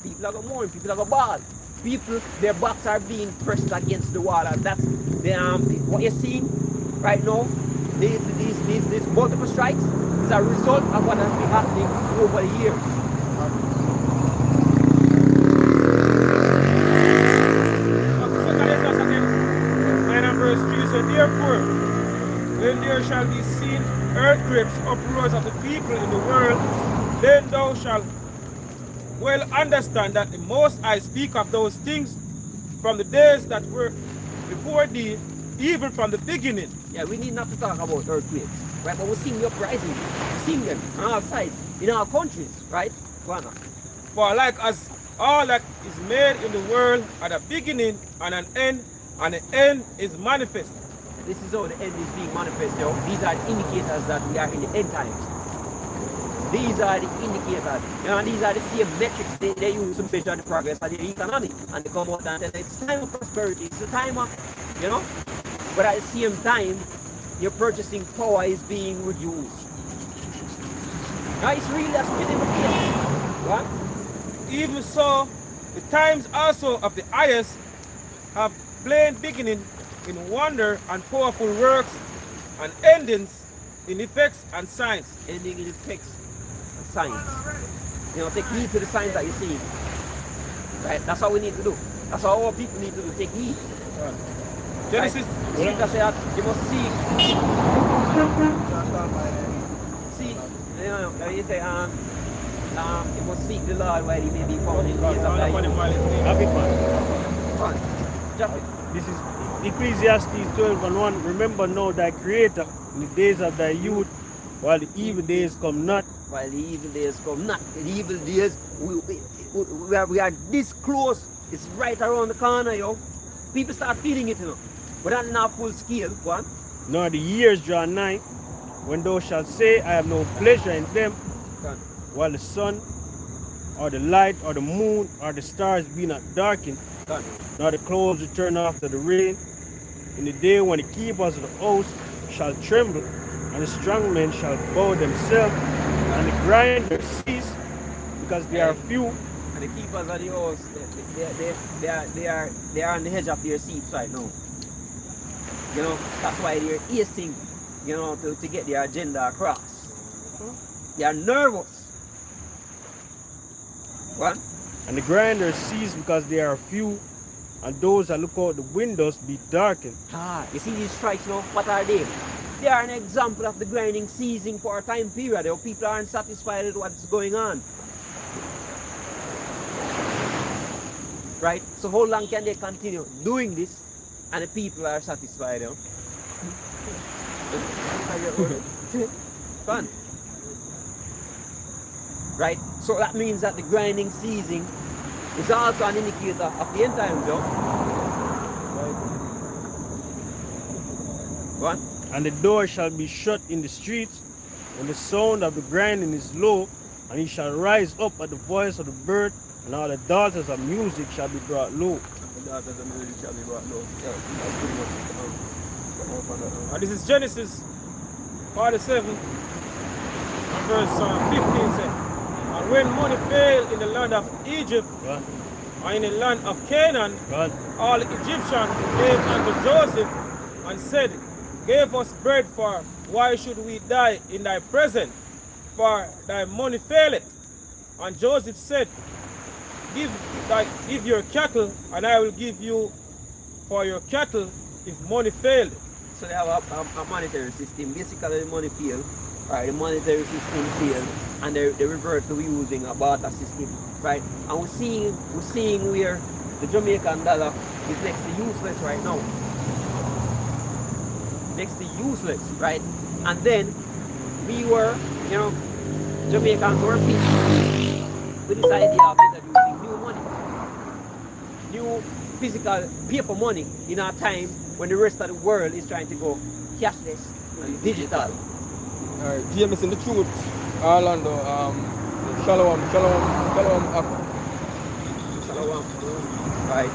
People are going to mourn, people are going to ball. People, their backs are being pressed against the wall, and that's what you're seeing right now. These multiple strikes is a result of what has been happening over the years. Therefore, when there shall be seen earthquakes, uproars of the people in the world, then thou shalt well understand that the Most High speak of those things from the days that were before thee, even from the beginning. Yeah, we need not to talk about earthquakes. right? But we're seeing the uprising, we're seeing them on our sides, in our countries, right? Go on now. For like as all that is made in the world at a beginning and an end, and the end is manifest. This is how the end is being manifested. These are the indicators that we are in the end times. These are the indicators. And these are the same metrics they use to measure the progress of the economy. And they come out and tell it's time of prosperity, it's the time of, but at the same time, your purchasing power is being reduced. Now it's really a spit in the face. What? Even so, the times also of the highest have plain beginning in wonder and powerful works, and endings in effects and signs. Ending in effects and signs. Take heed to the signs that you see. Right? That's what we need to do. That's what our people need to do. Take heed. Genesis. Right? The scripture says that you must seek. See, you say, you must seek the Lord while he may be found in the days of thy youth. This is Ecclesiastes 12:1. Remember now thy Creator in the days of thy youth, while the evil days come not. While the evil days come not. The evil days, we are this close. It's right around the corner, yo. People start feeling it, but not in a full scale. Go on. Nor the years draw nigh, when thou shalt say, I have no pleasure in them, while the sun, or the light, or the moon, or the stars be not darkened, nor the clouds return after the rain. In the day when the keepers of the house shall tremble, and the strong men shall bow themselves, and the grinders cease, because they are few. And the keepers of the house, they are on the edge of their seats right now. That's why they're hasting, to get their agenda across. They are nervous. What? And the grinders cease because they are few, and those that look out the windows be darkened. You see these strikes now? What are they? They are an example of the grinding ceasing for a time period. Where people aren't satisfied with what's going on. Right? So how long can they continue doing this and the people are satisfied? Fun. Right? So that means that the grinding ceasing is also an indicator of the end times, What? And the door shall be shut in the streets when the sound of the grinding is low, and he shall rise up at the voice of the bird, and all the daughters of music shall be brought low. The daughters of music shall be brought low. Yeah, that's pretty much And this is Genesis 47, and verse 15 says, and when money failed in the land of Egypt, and in the land of Canaan, all the Egyptians came unto Joseph and said, give us bread, for why should we die in thy presence? For thy money faileth. And Joseph said, give your cattle, and I will give you for your cattle if money failed. So they have a monetary system. Basically, the money failed, right? The monetary system failed, and they revert to using a barter system, right? And we're seeing where the Jamaican dollar is next to useless right now. Next to useless, right? And then we were, Jamaicans were peaceful with this idea of introducing new money, new physical paper money in our time when the rest of the world is trying to go cashless and digital. Alright, Jameson, the truth, Orlando, Shalom. Right.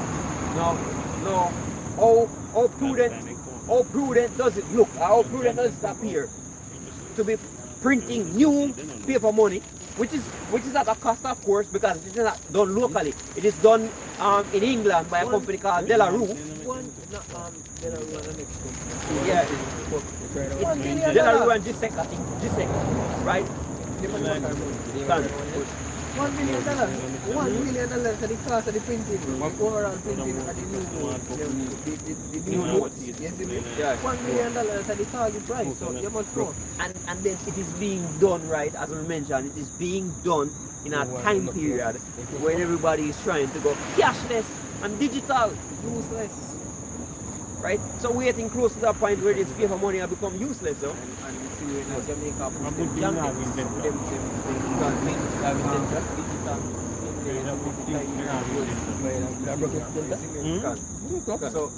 Now, how prudent does it look? How prudent does it appear to be printing new paper money, which is at a cost, of course, because it is not done locally. It is done in England by a company called De La Rue. Yeah, it's De La Rue and Gisek, I think. Gisek, right? $1 million. $1 million for the cost of the printing. Overall printing of the new notes. Yes, Yeah. $1 million for the target price. So you must know. And then it is being done, right, as we mentioned, it is being done in a time period when everybody is trying to go cashless and digital. Useless. right? So we're getting close to that point where this paper money have become useless, though. And we see in Jamaica, I'm good being now in them. So,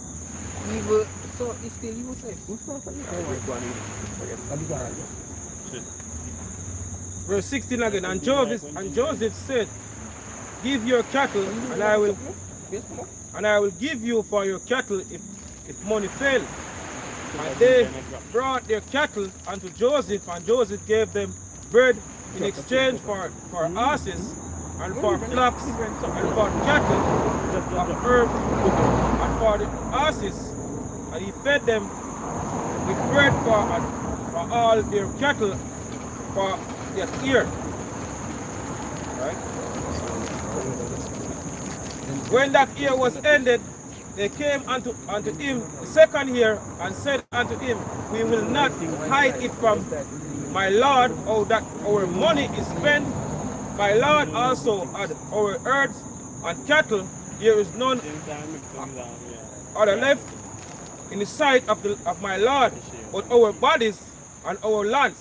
evil, so it's still useless. Verse 16 again. And Joseph said, give your cattle, and I will give you for your cattle if money fail. And they brought their cattle unto Joseph, and Joseph gave them bread in exchange for asses, and for flocks, and for cattle, of herb, and for the asses. And he fed them with bread for all their cattle for that year. Right? When that year was ended, they came unto him the second year and said unto him, we will not hide it from my Lord, or that our money is spent. My Lord also had our herds and cattle. There is none other left in the sight of my Lord, but our bodies and our lands.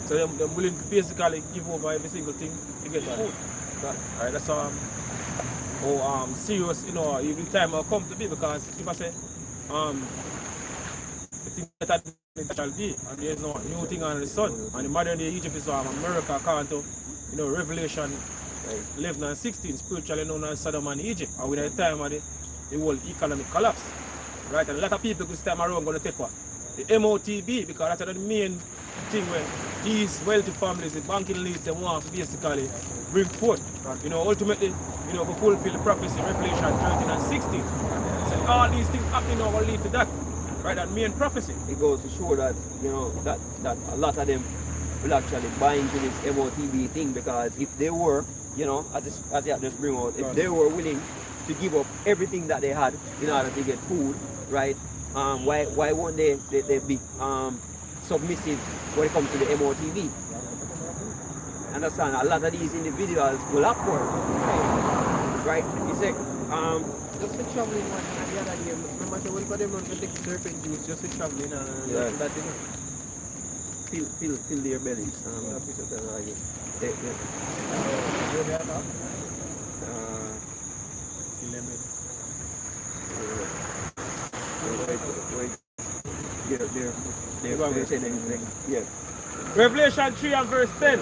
So they're willing to basically give over every single thing to get food. Alright, that's serious, even time will come to be, because if I say the thing that it shall be, and there's no new thing under the sun. And the modern day Egypt is America according to Revelation 11 and 16, spiritually known as Sodom and Egypt. And with the time of the world economic collapse. Right? And a lot of people this time around going to take what? The MOTB, because that's the main thing where these wealthy families, the banking elites, they want to basically bring forth. Ultimately, to fulfill the prophecy, Revelation 13 and 16. So all these things happening will lead to that. Right, that main prophecy. It goes to show that, that a lot of them will actually buy into this MOTB thing, because if they were, as you just bring out, if they were willing to give up everything that they had in order to get food, right, why won't they be submissive when it comes to the MOTB? Understand, a lot of these individuals will opt for it. Right? You say, just for traveling one and the other day, remember so when for them to take serpent juice just for traveling and that thing. Fill their bellies. Revelation 3 and verse 10.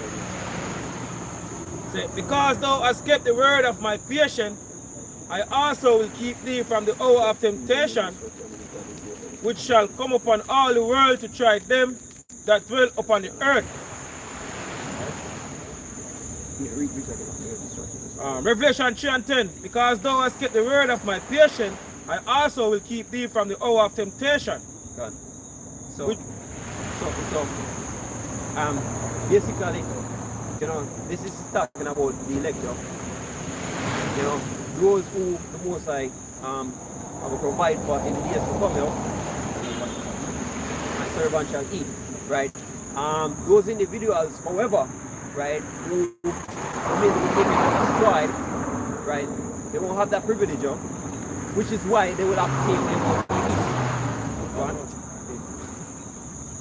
Say, because thou hast kept the word of my patience, I also will keep thee from the hour of temptation, which shall come upon all the world to try them that dwell upon the earth. Revelation 3 and 10. Because thou hast kept the word of my patience, I also will keep thee from the hour of temptation. God. Basically, this is talking about the elector. Those who the Most High will provide for in the years to come, my servant shall eat, right? Those individuals, however, right, who may be destroyed, right, they won't have that privilege, which is why they will have to take them out.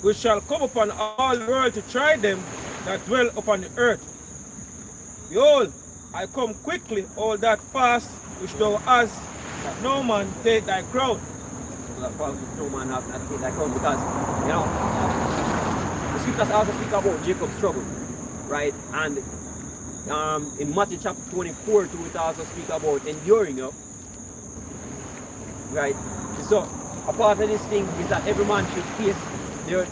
Which shall come upon all the world to try them that dwell upon the earth. Behold, I come quickly, all that fast which thou hast, that no man take thy crown. No man have not take thy crown, because the scriptures also speak about Jacob's struggle, right? And in Matthew chapter 24 too, it also speak about enduring, right? So a part of this thing is that every man should face their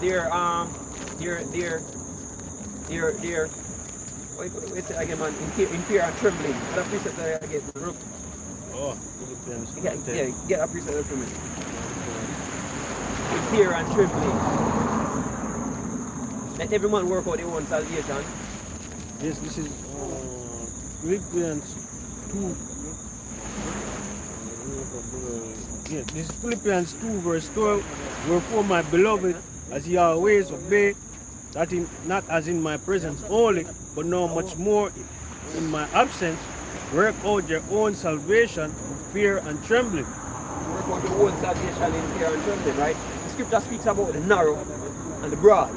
what's it again, man? In fear and trembling. What a precept that I get. Get a precept from me. In fear and trembling. Let every man work out their own salvation. Yes, this is Philippians 2. Yes, this is Philippians 2 verse 12. Wherefore, my beloved, as ye always obey, that not as in my presence only, but now much more in my absence, work out your own salvation fear and trembling. Work out your own salvation in fear and trembling, right? The scripture speaks about the narrow and the broad.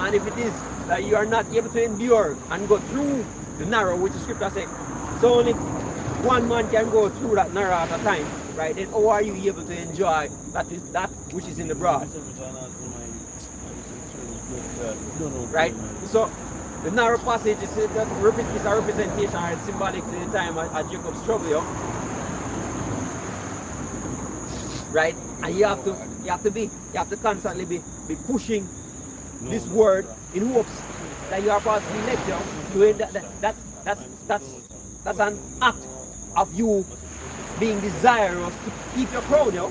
And if it is that you are not able to endure and go through the narrow, which the scripture says, so only one man can go through that narrow at a time, right? Then how are you able to enjoy that which is in the broad? Right? So the narrow passage is a representation or symbolic to the time at Jacob's trouble, yo. Right? And you have to constantly be pushing this word in hopes that you are part of the lecture. Doing that's an act of you being desirous to keep your crown, yo.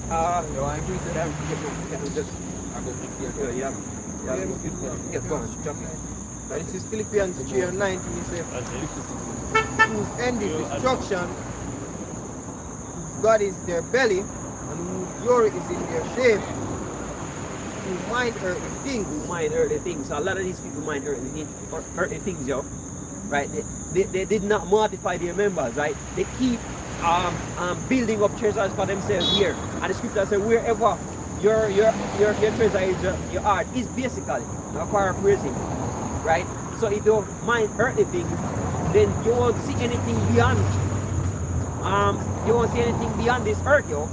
No, I agree with that. This is Philippians 3:19. He says, whose end is destruction, whose God is their belly, and whose glory is in their shame, who mind earthly things. Who mind earthly things. So a lot of these people mind earthly things, yo. Right? They did not mortify their members, right? They keep building up treasures for themselves here. And the scripture says, wherever your treasure is, your heart is basically, not paraphrasing, right? So if you mind earthly things, then you won't see anything beyond this earth, yo,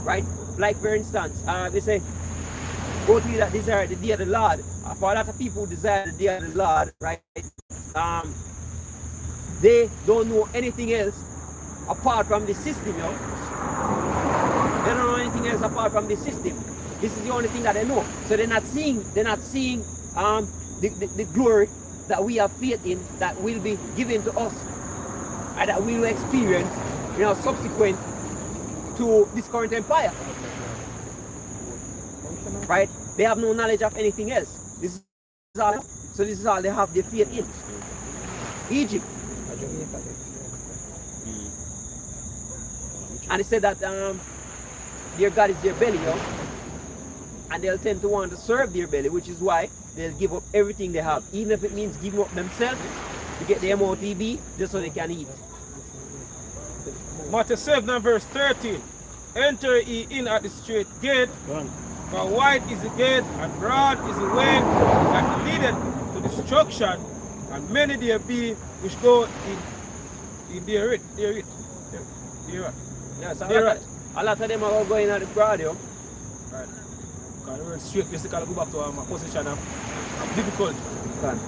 right? Like for instance, they say, go to you that desire the day of the Lord. For a lot of people who desire the day of the Lord, right? They don't know anything else apart from the system, yo. They don't know anything else apart from the system. This is the only thing that they know. So they're not seeing the glory that we have faith in, that will be given to us, and that we will experience, subsequent to this current empire. Right? They have no knowledge of anything else. This is all. So this is all they have their faith in. Egypt. And it said that their God is their belly, yo. And they'll tend to want to serve their belly, which is why they'll give up everything they have, even if it means giving up themselves to get the MOTB, just so they can eat. Matthew 7 verse 13. Enter ye in at the straight gate, for wide is the gate and broad is the way that leadeth to destruction, and many there be which go in therein. Yeah, so a lot of them are going at the broad, yo. Right. Because the word straight basically go back to my position of difficult.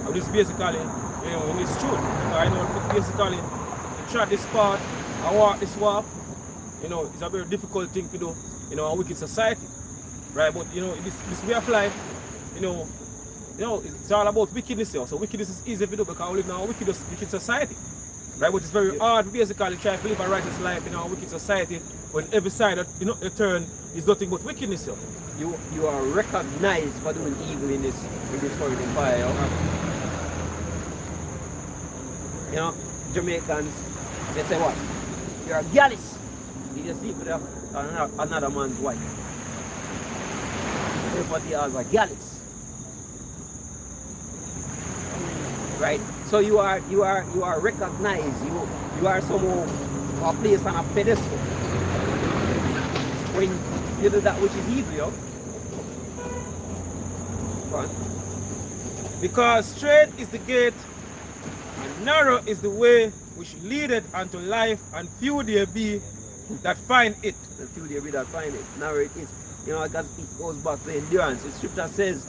Of this basically, in this truth. I know basically to try this part, I walk this walk, it's a very difficult thing to do, in a wicked society. Right? But this way of life, it's all about wickedness. So wickedness is easy to do because we live in a wicked society. Right? But it's very hard basically try to live a righteous life in a wicked society when every side that you turn is nothing but wickedness. You are recognized for doing evil in this current empire, yo. Jamaicans, they say what? You're a gallus. You just sleep with another man's wife. Everybody else are gallus. Right? So you are recognized. You are somehow placed on a pedestal when you do that which is evil, yo. Because straight is the gate and narrow is the way which leadeth unto life, and few there be that find it. And few there be that find it. Narrow it is. Because it goes back to endurance. The scripture says,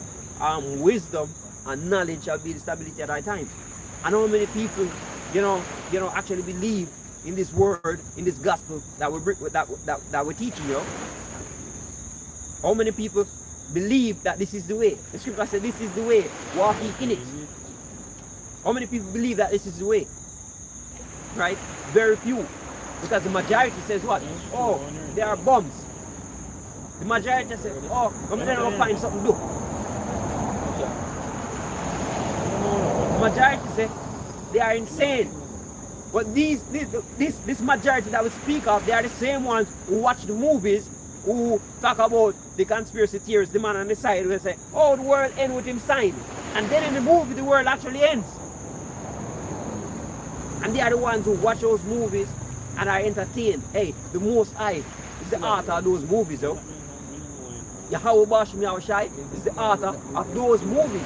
wisdom and knowledge shall be the stability at thy times. And how many people, actually believe in this word, in this gospel that we're teaching, yo? How many people believe that this is the way? The scripture says this is the way, walk ye in it. How many people believe that this is the way? Right? Very few. Because the majority says what? Oh, there are bombs. The majority says, oh, I'm going to find something to do. The majority say they are insane. But this majority that we speak of, they are the same ones who watch the movies, who talk about the conspiracy theorists, the man on the side, who say, oh, the world ends with him sign. And then in the movie, the world actually ends. And they are the ones who watch those movies and are entertained. Hey, the Most High is the author of those movies, yo. Yahweh Bashim Yahushai is the author of those movies.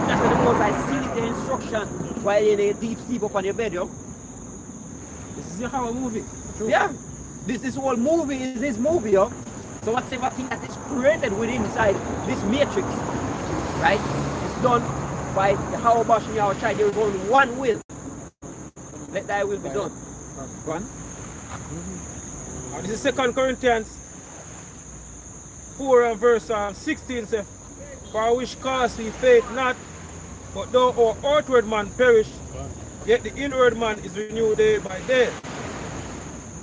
That's the Most High seal the instruction while you're in a deep sleep up on your bed, yo. This is Yahweh movie. True. Yeah. This whole movie is his movie, yo. So whatever thing that is created within inside this matrix, right, it's done by Yahweh Bashim Yahushai. There is only one will. Let thy will be done. Go on. This is 2 Corinthians 4 and verse 16 says, for which cause we faint not, but though our outward man perish, yet the inward man is renewed day by day.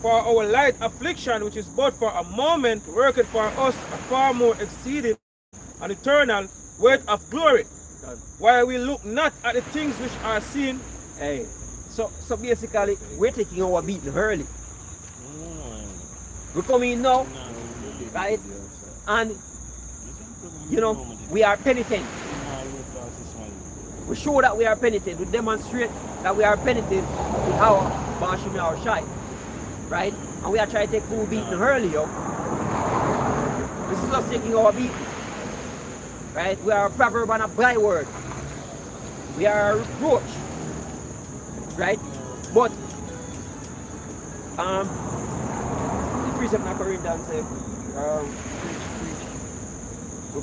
For our light affliction, which is but for a moment, worketh for us a far more exceeding and eternal weight of glory, while we look not at the things which are seen. Hey, so basically, we're taking our beat early. We're coming now, right? And, you know, we are penitent. We show that we are penitent. We demonstrate that we are penitent with our Bashim Yahushai, right? And we are trying to take full beating early, yo. This is us taking our beating, right? We are a proverb and a byword. We are a reproach, right? But, the precept in Corinthians says,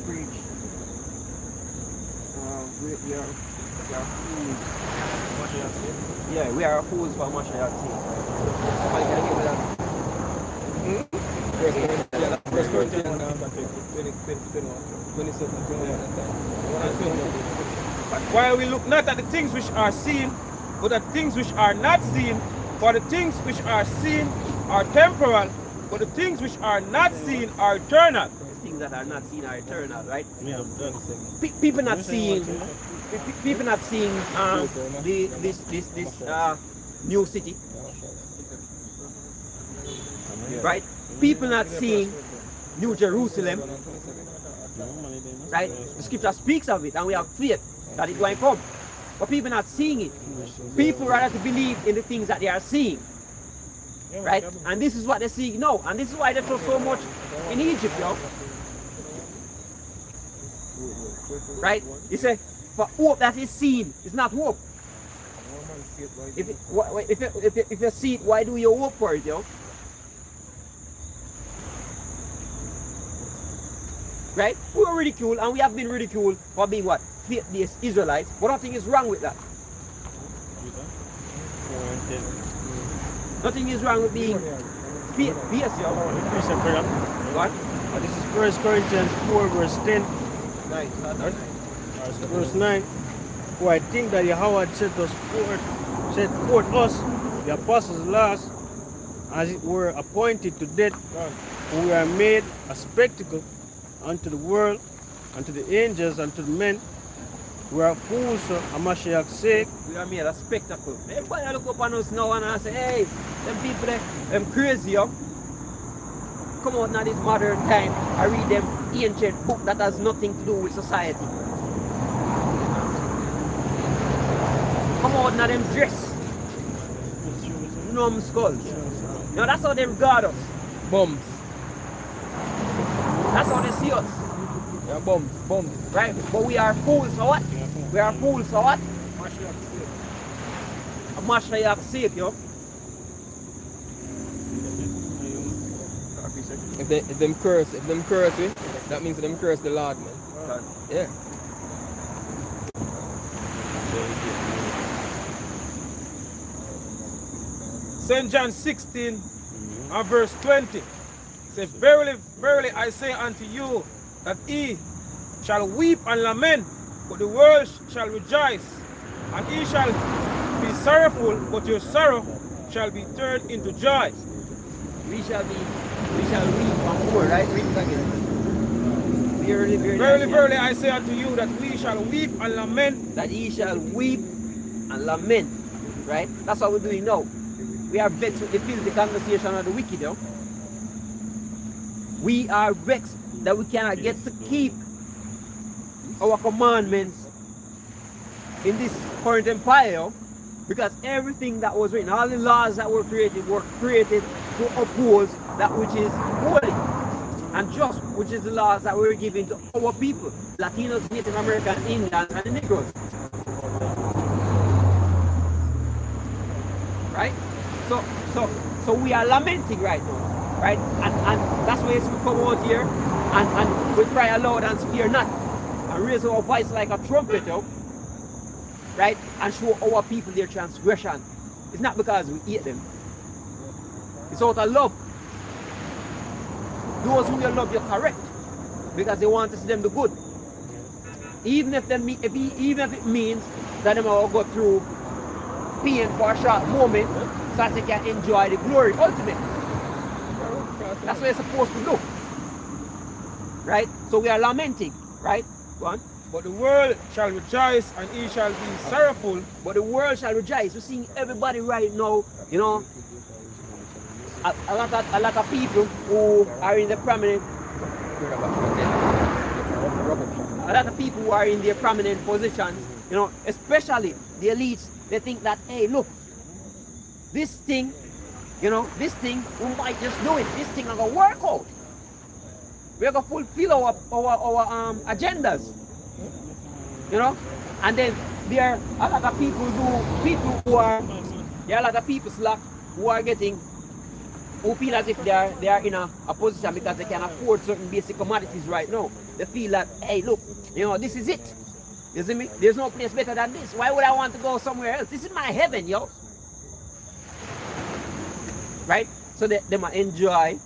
preach. We are fools. Yeah, we are fools for Mashiach's sake. Somebody can give me that. First Corinthians 27, 21. While we look not at the things which are seen, but at things which are not seen, for the things which are seen are temporal, but the things which are not seen are eternal. Things that are not seen are eternal, right? Yeah, People not seeing this new city, right? People not seeing New Jerusalem, right? The scripture speaks of it, and we have faith that it will come. But people not seeing it. People rather to believe in the things that they are seeing, right? And this is what they're seeing now, and this is why they trust so much in Egypt, yo. Right? He said, for hope that is seen is not hope. If you see it, why do you hope for it, yo? Right? We were ridiculed, and we have been ridiculed for being what? Faith-based Israelites. But nothing is wrong with that. Nothing is wrong with being faith-based, yo. What? This is 1 Corinthians 4 verse 10. Verse 9. For I think that Yahweh set forth us, the apostles last, as it were appointed to death, for we are made a spectacle unto the world, unto the angels, unto the men. We are fools for Mashiach's sake. We are made a spectacle. Everybody look up on us now and I say, hey, them people, them crazy, yo. Come out now this modern time, I read them ancient book that has nothing to do with society. Come out now them dress. Numbskulls. Now that's how they regard us. Bums. That's how they see us. Yeah, bums. Right? But we are fools for what? We are fools for what? Mashiach's sake, yo. If them curse we, that means them curse the Lord, man. Yeah. St. John 16 and verse 20 says, verily, verily, I say unto you, that he shall weep and lament, but the world shall rejoice. And he shall be sorrowful, but your sorrow shall be turned into joy. We shall weep and mourn, right? Read it again. Verily, Verily, verily, I say unto you, that we shall weep and lament. That ye shall weep and lament, right? That's what we're doing now. We are vexed with the filthy conversation of the wicked, yo. We are vexed that we cannot get to keep our commandments in this current empire, yo. Because everything that was written, all the laws that were created to oppose that which is holy and just, which is the laws that were given to our people, Latinos, Native Americans, Indians, and the Negroes. Right? So we are lamenting right now, right? And that's why we come out here and we cry aloud and spare not, and raise our voice like a trumpet, right? And show our people their transgression. It's not because we hate them. It's out of love. Those who you love, you correct, because they want to see them do good. Even if it means that they will go through pain for a short moment, so that they can enjoy the glory ultimately. That's what they're supposed to do. Right? So we are lamenting, right? Go on. But the world shall rejoice and he shall be sorrowful. But the world shall rejoice. We're seeing everybody right now, you know, a lot of people who are in the prominent, a lot of people who are in their prominent positions, you know, especially the elites, they think that, hey, look, this thing, you know, this thing, we might just do it. This thing is going to work out. We're going to fulfill our agendas, you know. And then there are a lot of people who are a lot of people slack who are getting, who feel as if they are in a position because they can afford certain basic commodities right now. They feel that, hey, look, you know, this is it. You see me? There's no place better than this. Why would I want to go somewhere else? This is my heaven, yo. Right? So they might enjoy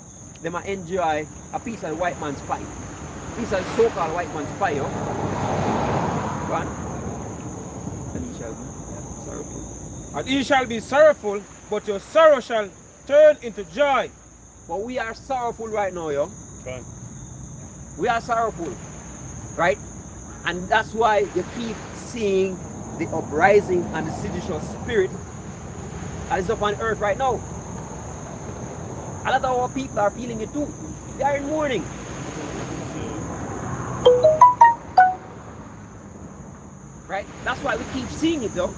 a piece of the white man's pie. A piece of the so-called white man's pie, yo. One. And he shall be sorrowful. And he shall be sorrowful, but your sorrow shall turn into joy. But we are sorrowful right now, yo. Right. We are sorrowful, right? And that's why you keep seeing the uprising and the seditious spirit that is upon earth right now. A lot of our people are feeling it too. They are in mourning. Right? That's why we keep seeing it though.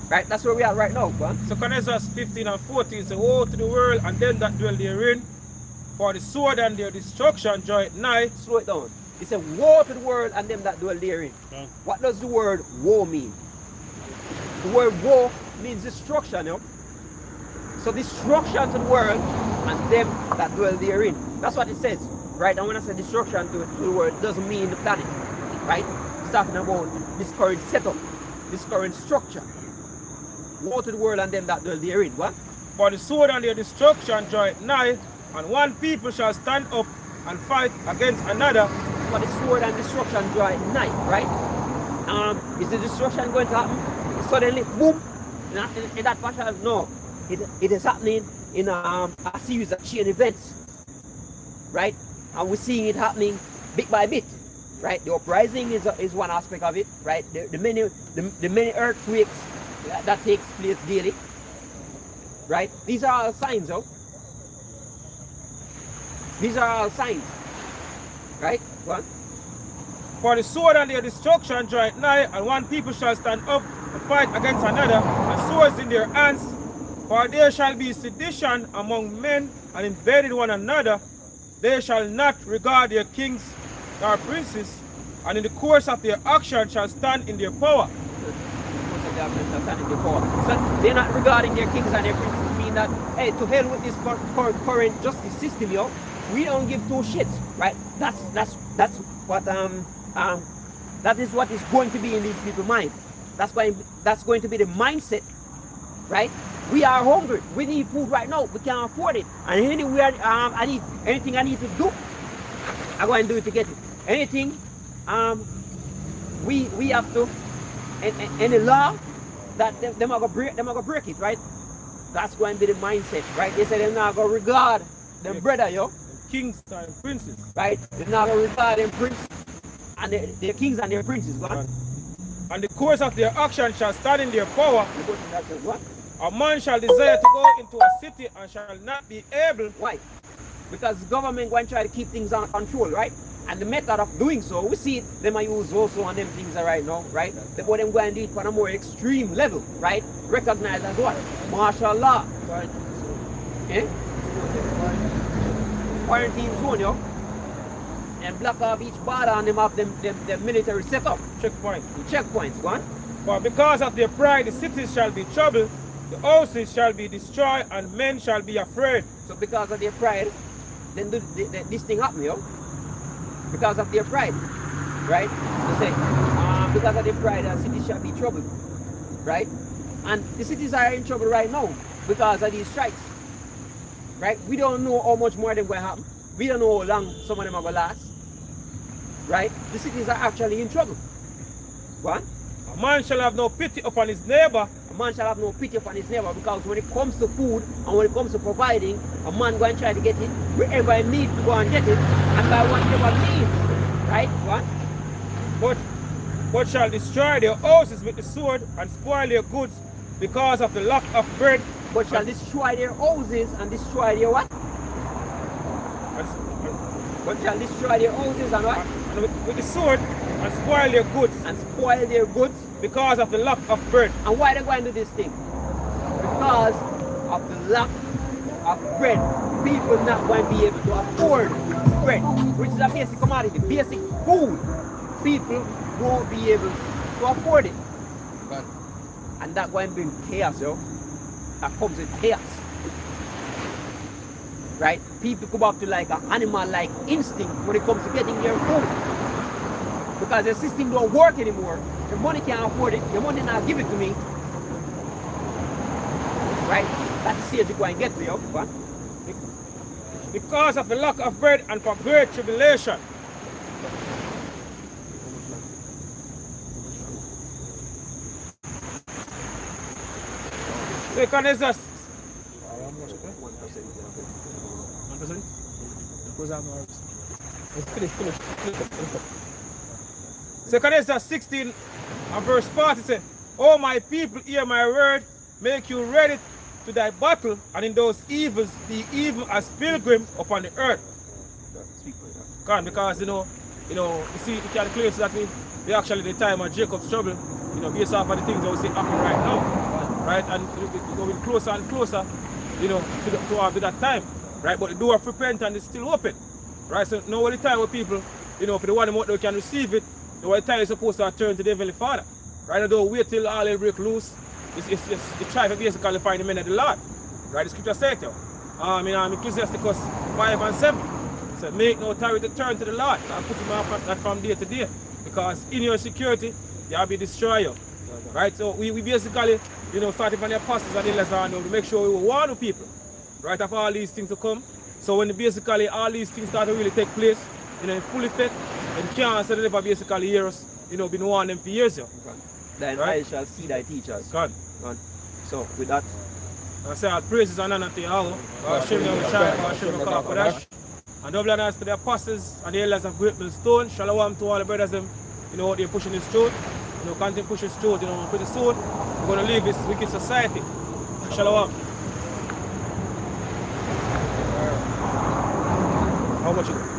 Right? That's where we are right now, man. So Ecclesiastes 15 and 14 say, woe to the world and them that dwell therein, for the sword and their destruction draw it nigh. Slow it down. It said, woe to the world and them that dwell therein. Yeah. What does the word woe mean? The word woe means destruction, you know? So destruction to the world and them that dwell therein. That's what it says, right? And when I say destruction to the world, it doesn't mean the planet, right? It's talking about this current setup, this current structure. Woe to the world and them that dwell therein. What? For the sword and their destruction draw it nigh, and one people shall stand up and fight against another. For the sword and destruction draw it nigh, right? Is the destruction going to happen suddenly, boom, in that fashion? No. It is happening in a series of chain events, right? And we're seeing it happening bit by bit, right? The uprising is one aspect of it, right? The many earthquakes that takes place daily, right? These are all signs, though. These are all signs, right? What? For the sword and their destruction draw it nigh, and one people shall stand up and fight against another, and swords in their hands. For there shall be sedition among men, and invading one another. They shall not regard their kings nor princes, and in the course of their action shall stand in their power. So they're not regarding their kings and their princes, mean that, hey, to hell with this current justice system, yo. We don't give two shits, right? That's what that is what is going to be in these people's mind. That's going to be the mindset, right? We are hungry. We need food right now. We can't afford it. And anywhere anything I need to do, I go and do it to get it. Anything we have to, any law that them are gonna break it, right? That's going to be the mindset, right? They say they're not gonna regard them brother, yo. Kings and princes. Right? They're not gonna regard them prince and their kings and their princes, right? And the course of their action shall stand in their power. What? A man shall desire to go into a city and shall not be able. Why? Because the government going to try to keep things under control, right? And the method of doing so, we see it, them I use also on them things right now, right? But them go and do it on a more extreme level, right? Recognized as what? Martial law. Eh? Quarantine zone, yo. And block off each border and them have them military setup. Checkpoint. Checkpoints, go on. For because of their pride, the cities shall be troubled, the houses shall be destroyed, and men shall be afraid. So because of their pride, then this thing happen, yo. Because of their pride, right? They say, because of their pride, the cities shall be troubled, right? And the cities are in trouble right now because of these strikes, right? We don't know how much more of them going to happen. We don't know how long some of them are going to last, right? The cities are actually in trouble. What? A man shall have no pity upon his neighbor. A man shall have no pity upon his neighbor, because when it comes to food and when it comes to providing, a man go and try to get it wherever he needs to go and get it, and by whatever means, right? What? But shall destroy their houses with the sword and spoil their goods because of the lack of bread. But shall destroy their houses and destroy their what? But shall destroy their houses and what? And with the sword and spoil their goods. And spoil their goods. Because of the lack of bread. And why they going to do this thing? Because of the lack of bread. People not going to be able to afford bread, which is a basic commodity, basic food. People won't be able to afford it. And that going to bring chaos, yo. That comes with chaos. Right? People come up to like an animal-like instinct when it comes to getting their food. Because the system don't work anymore. The money can't afford it. The money not give it to me. Right? That's the stage you go and get to, yo. What? Because of the lack of bread and for great tribulation. Second is us. Second is 16 and verse 40 says, "O my people, hear my word, make you ready to thy battle, and in those evils be even as pilgrims upon the earth." Because you see, it can clear that we actually the time of Jacob's trouble, based off of the things that we see happen right now, right? And we're going closer and closer, to that time, right? But the door of repentance is still open, right? So now the time where people, for the one who can receive it, the time is supposed to turn to the Heavenly Father, right? And don't wait till all hell break loose. It's the try to basically find the men of the Lord, right? The scripture says it, in Ecclesiastes 5 and 7. So make no tarry to turn to the Lord and put him off that from day to day, because in your security there will be destroyer, right? So we basically, starting from the apostles and the lesson to make sure we will warn the people, right, of all these things to come. So when basically all these things start to really take place, in full effect, and can't say they never basically hear us, been warning them for years, Then right? I shall see thy teachers. God. So with that, I say all praises and honor to Yahweh, and double honors to the apostles and the elders of Great Millstone. Shalom to all the brothers them, they're pushing this truth. Continue push this truth, pretty soon we're gonna leave this wicked society. Shalom. How much?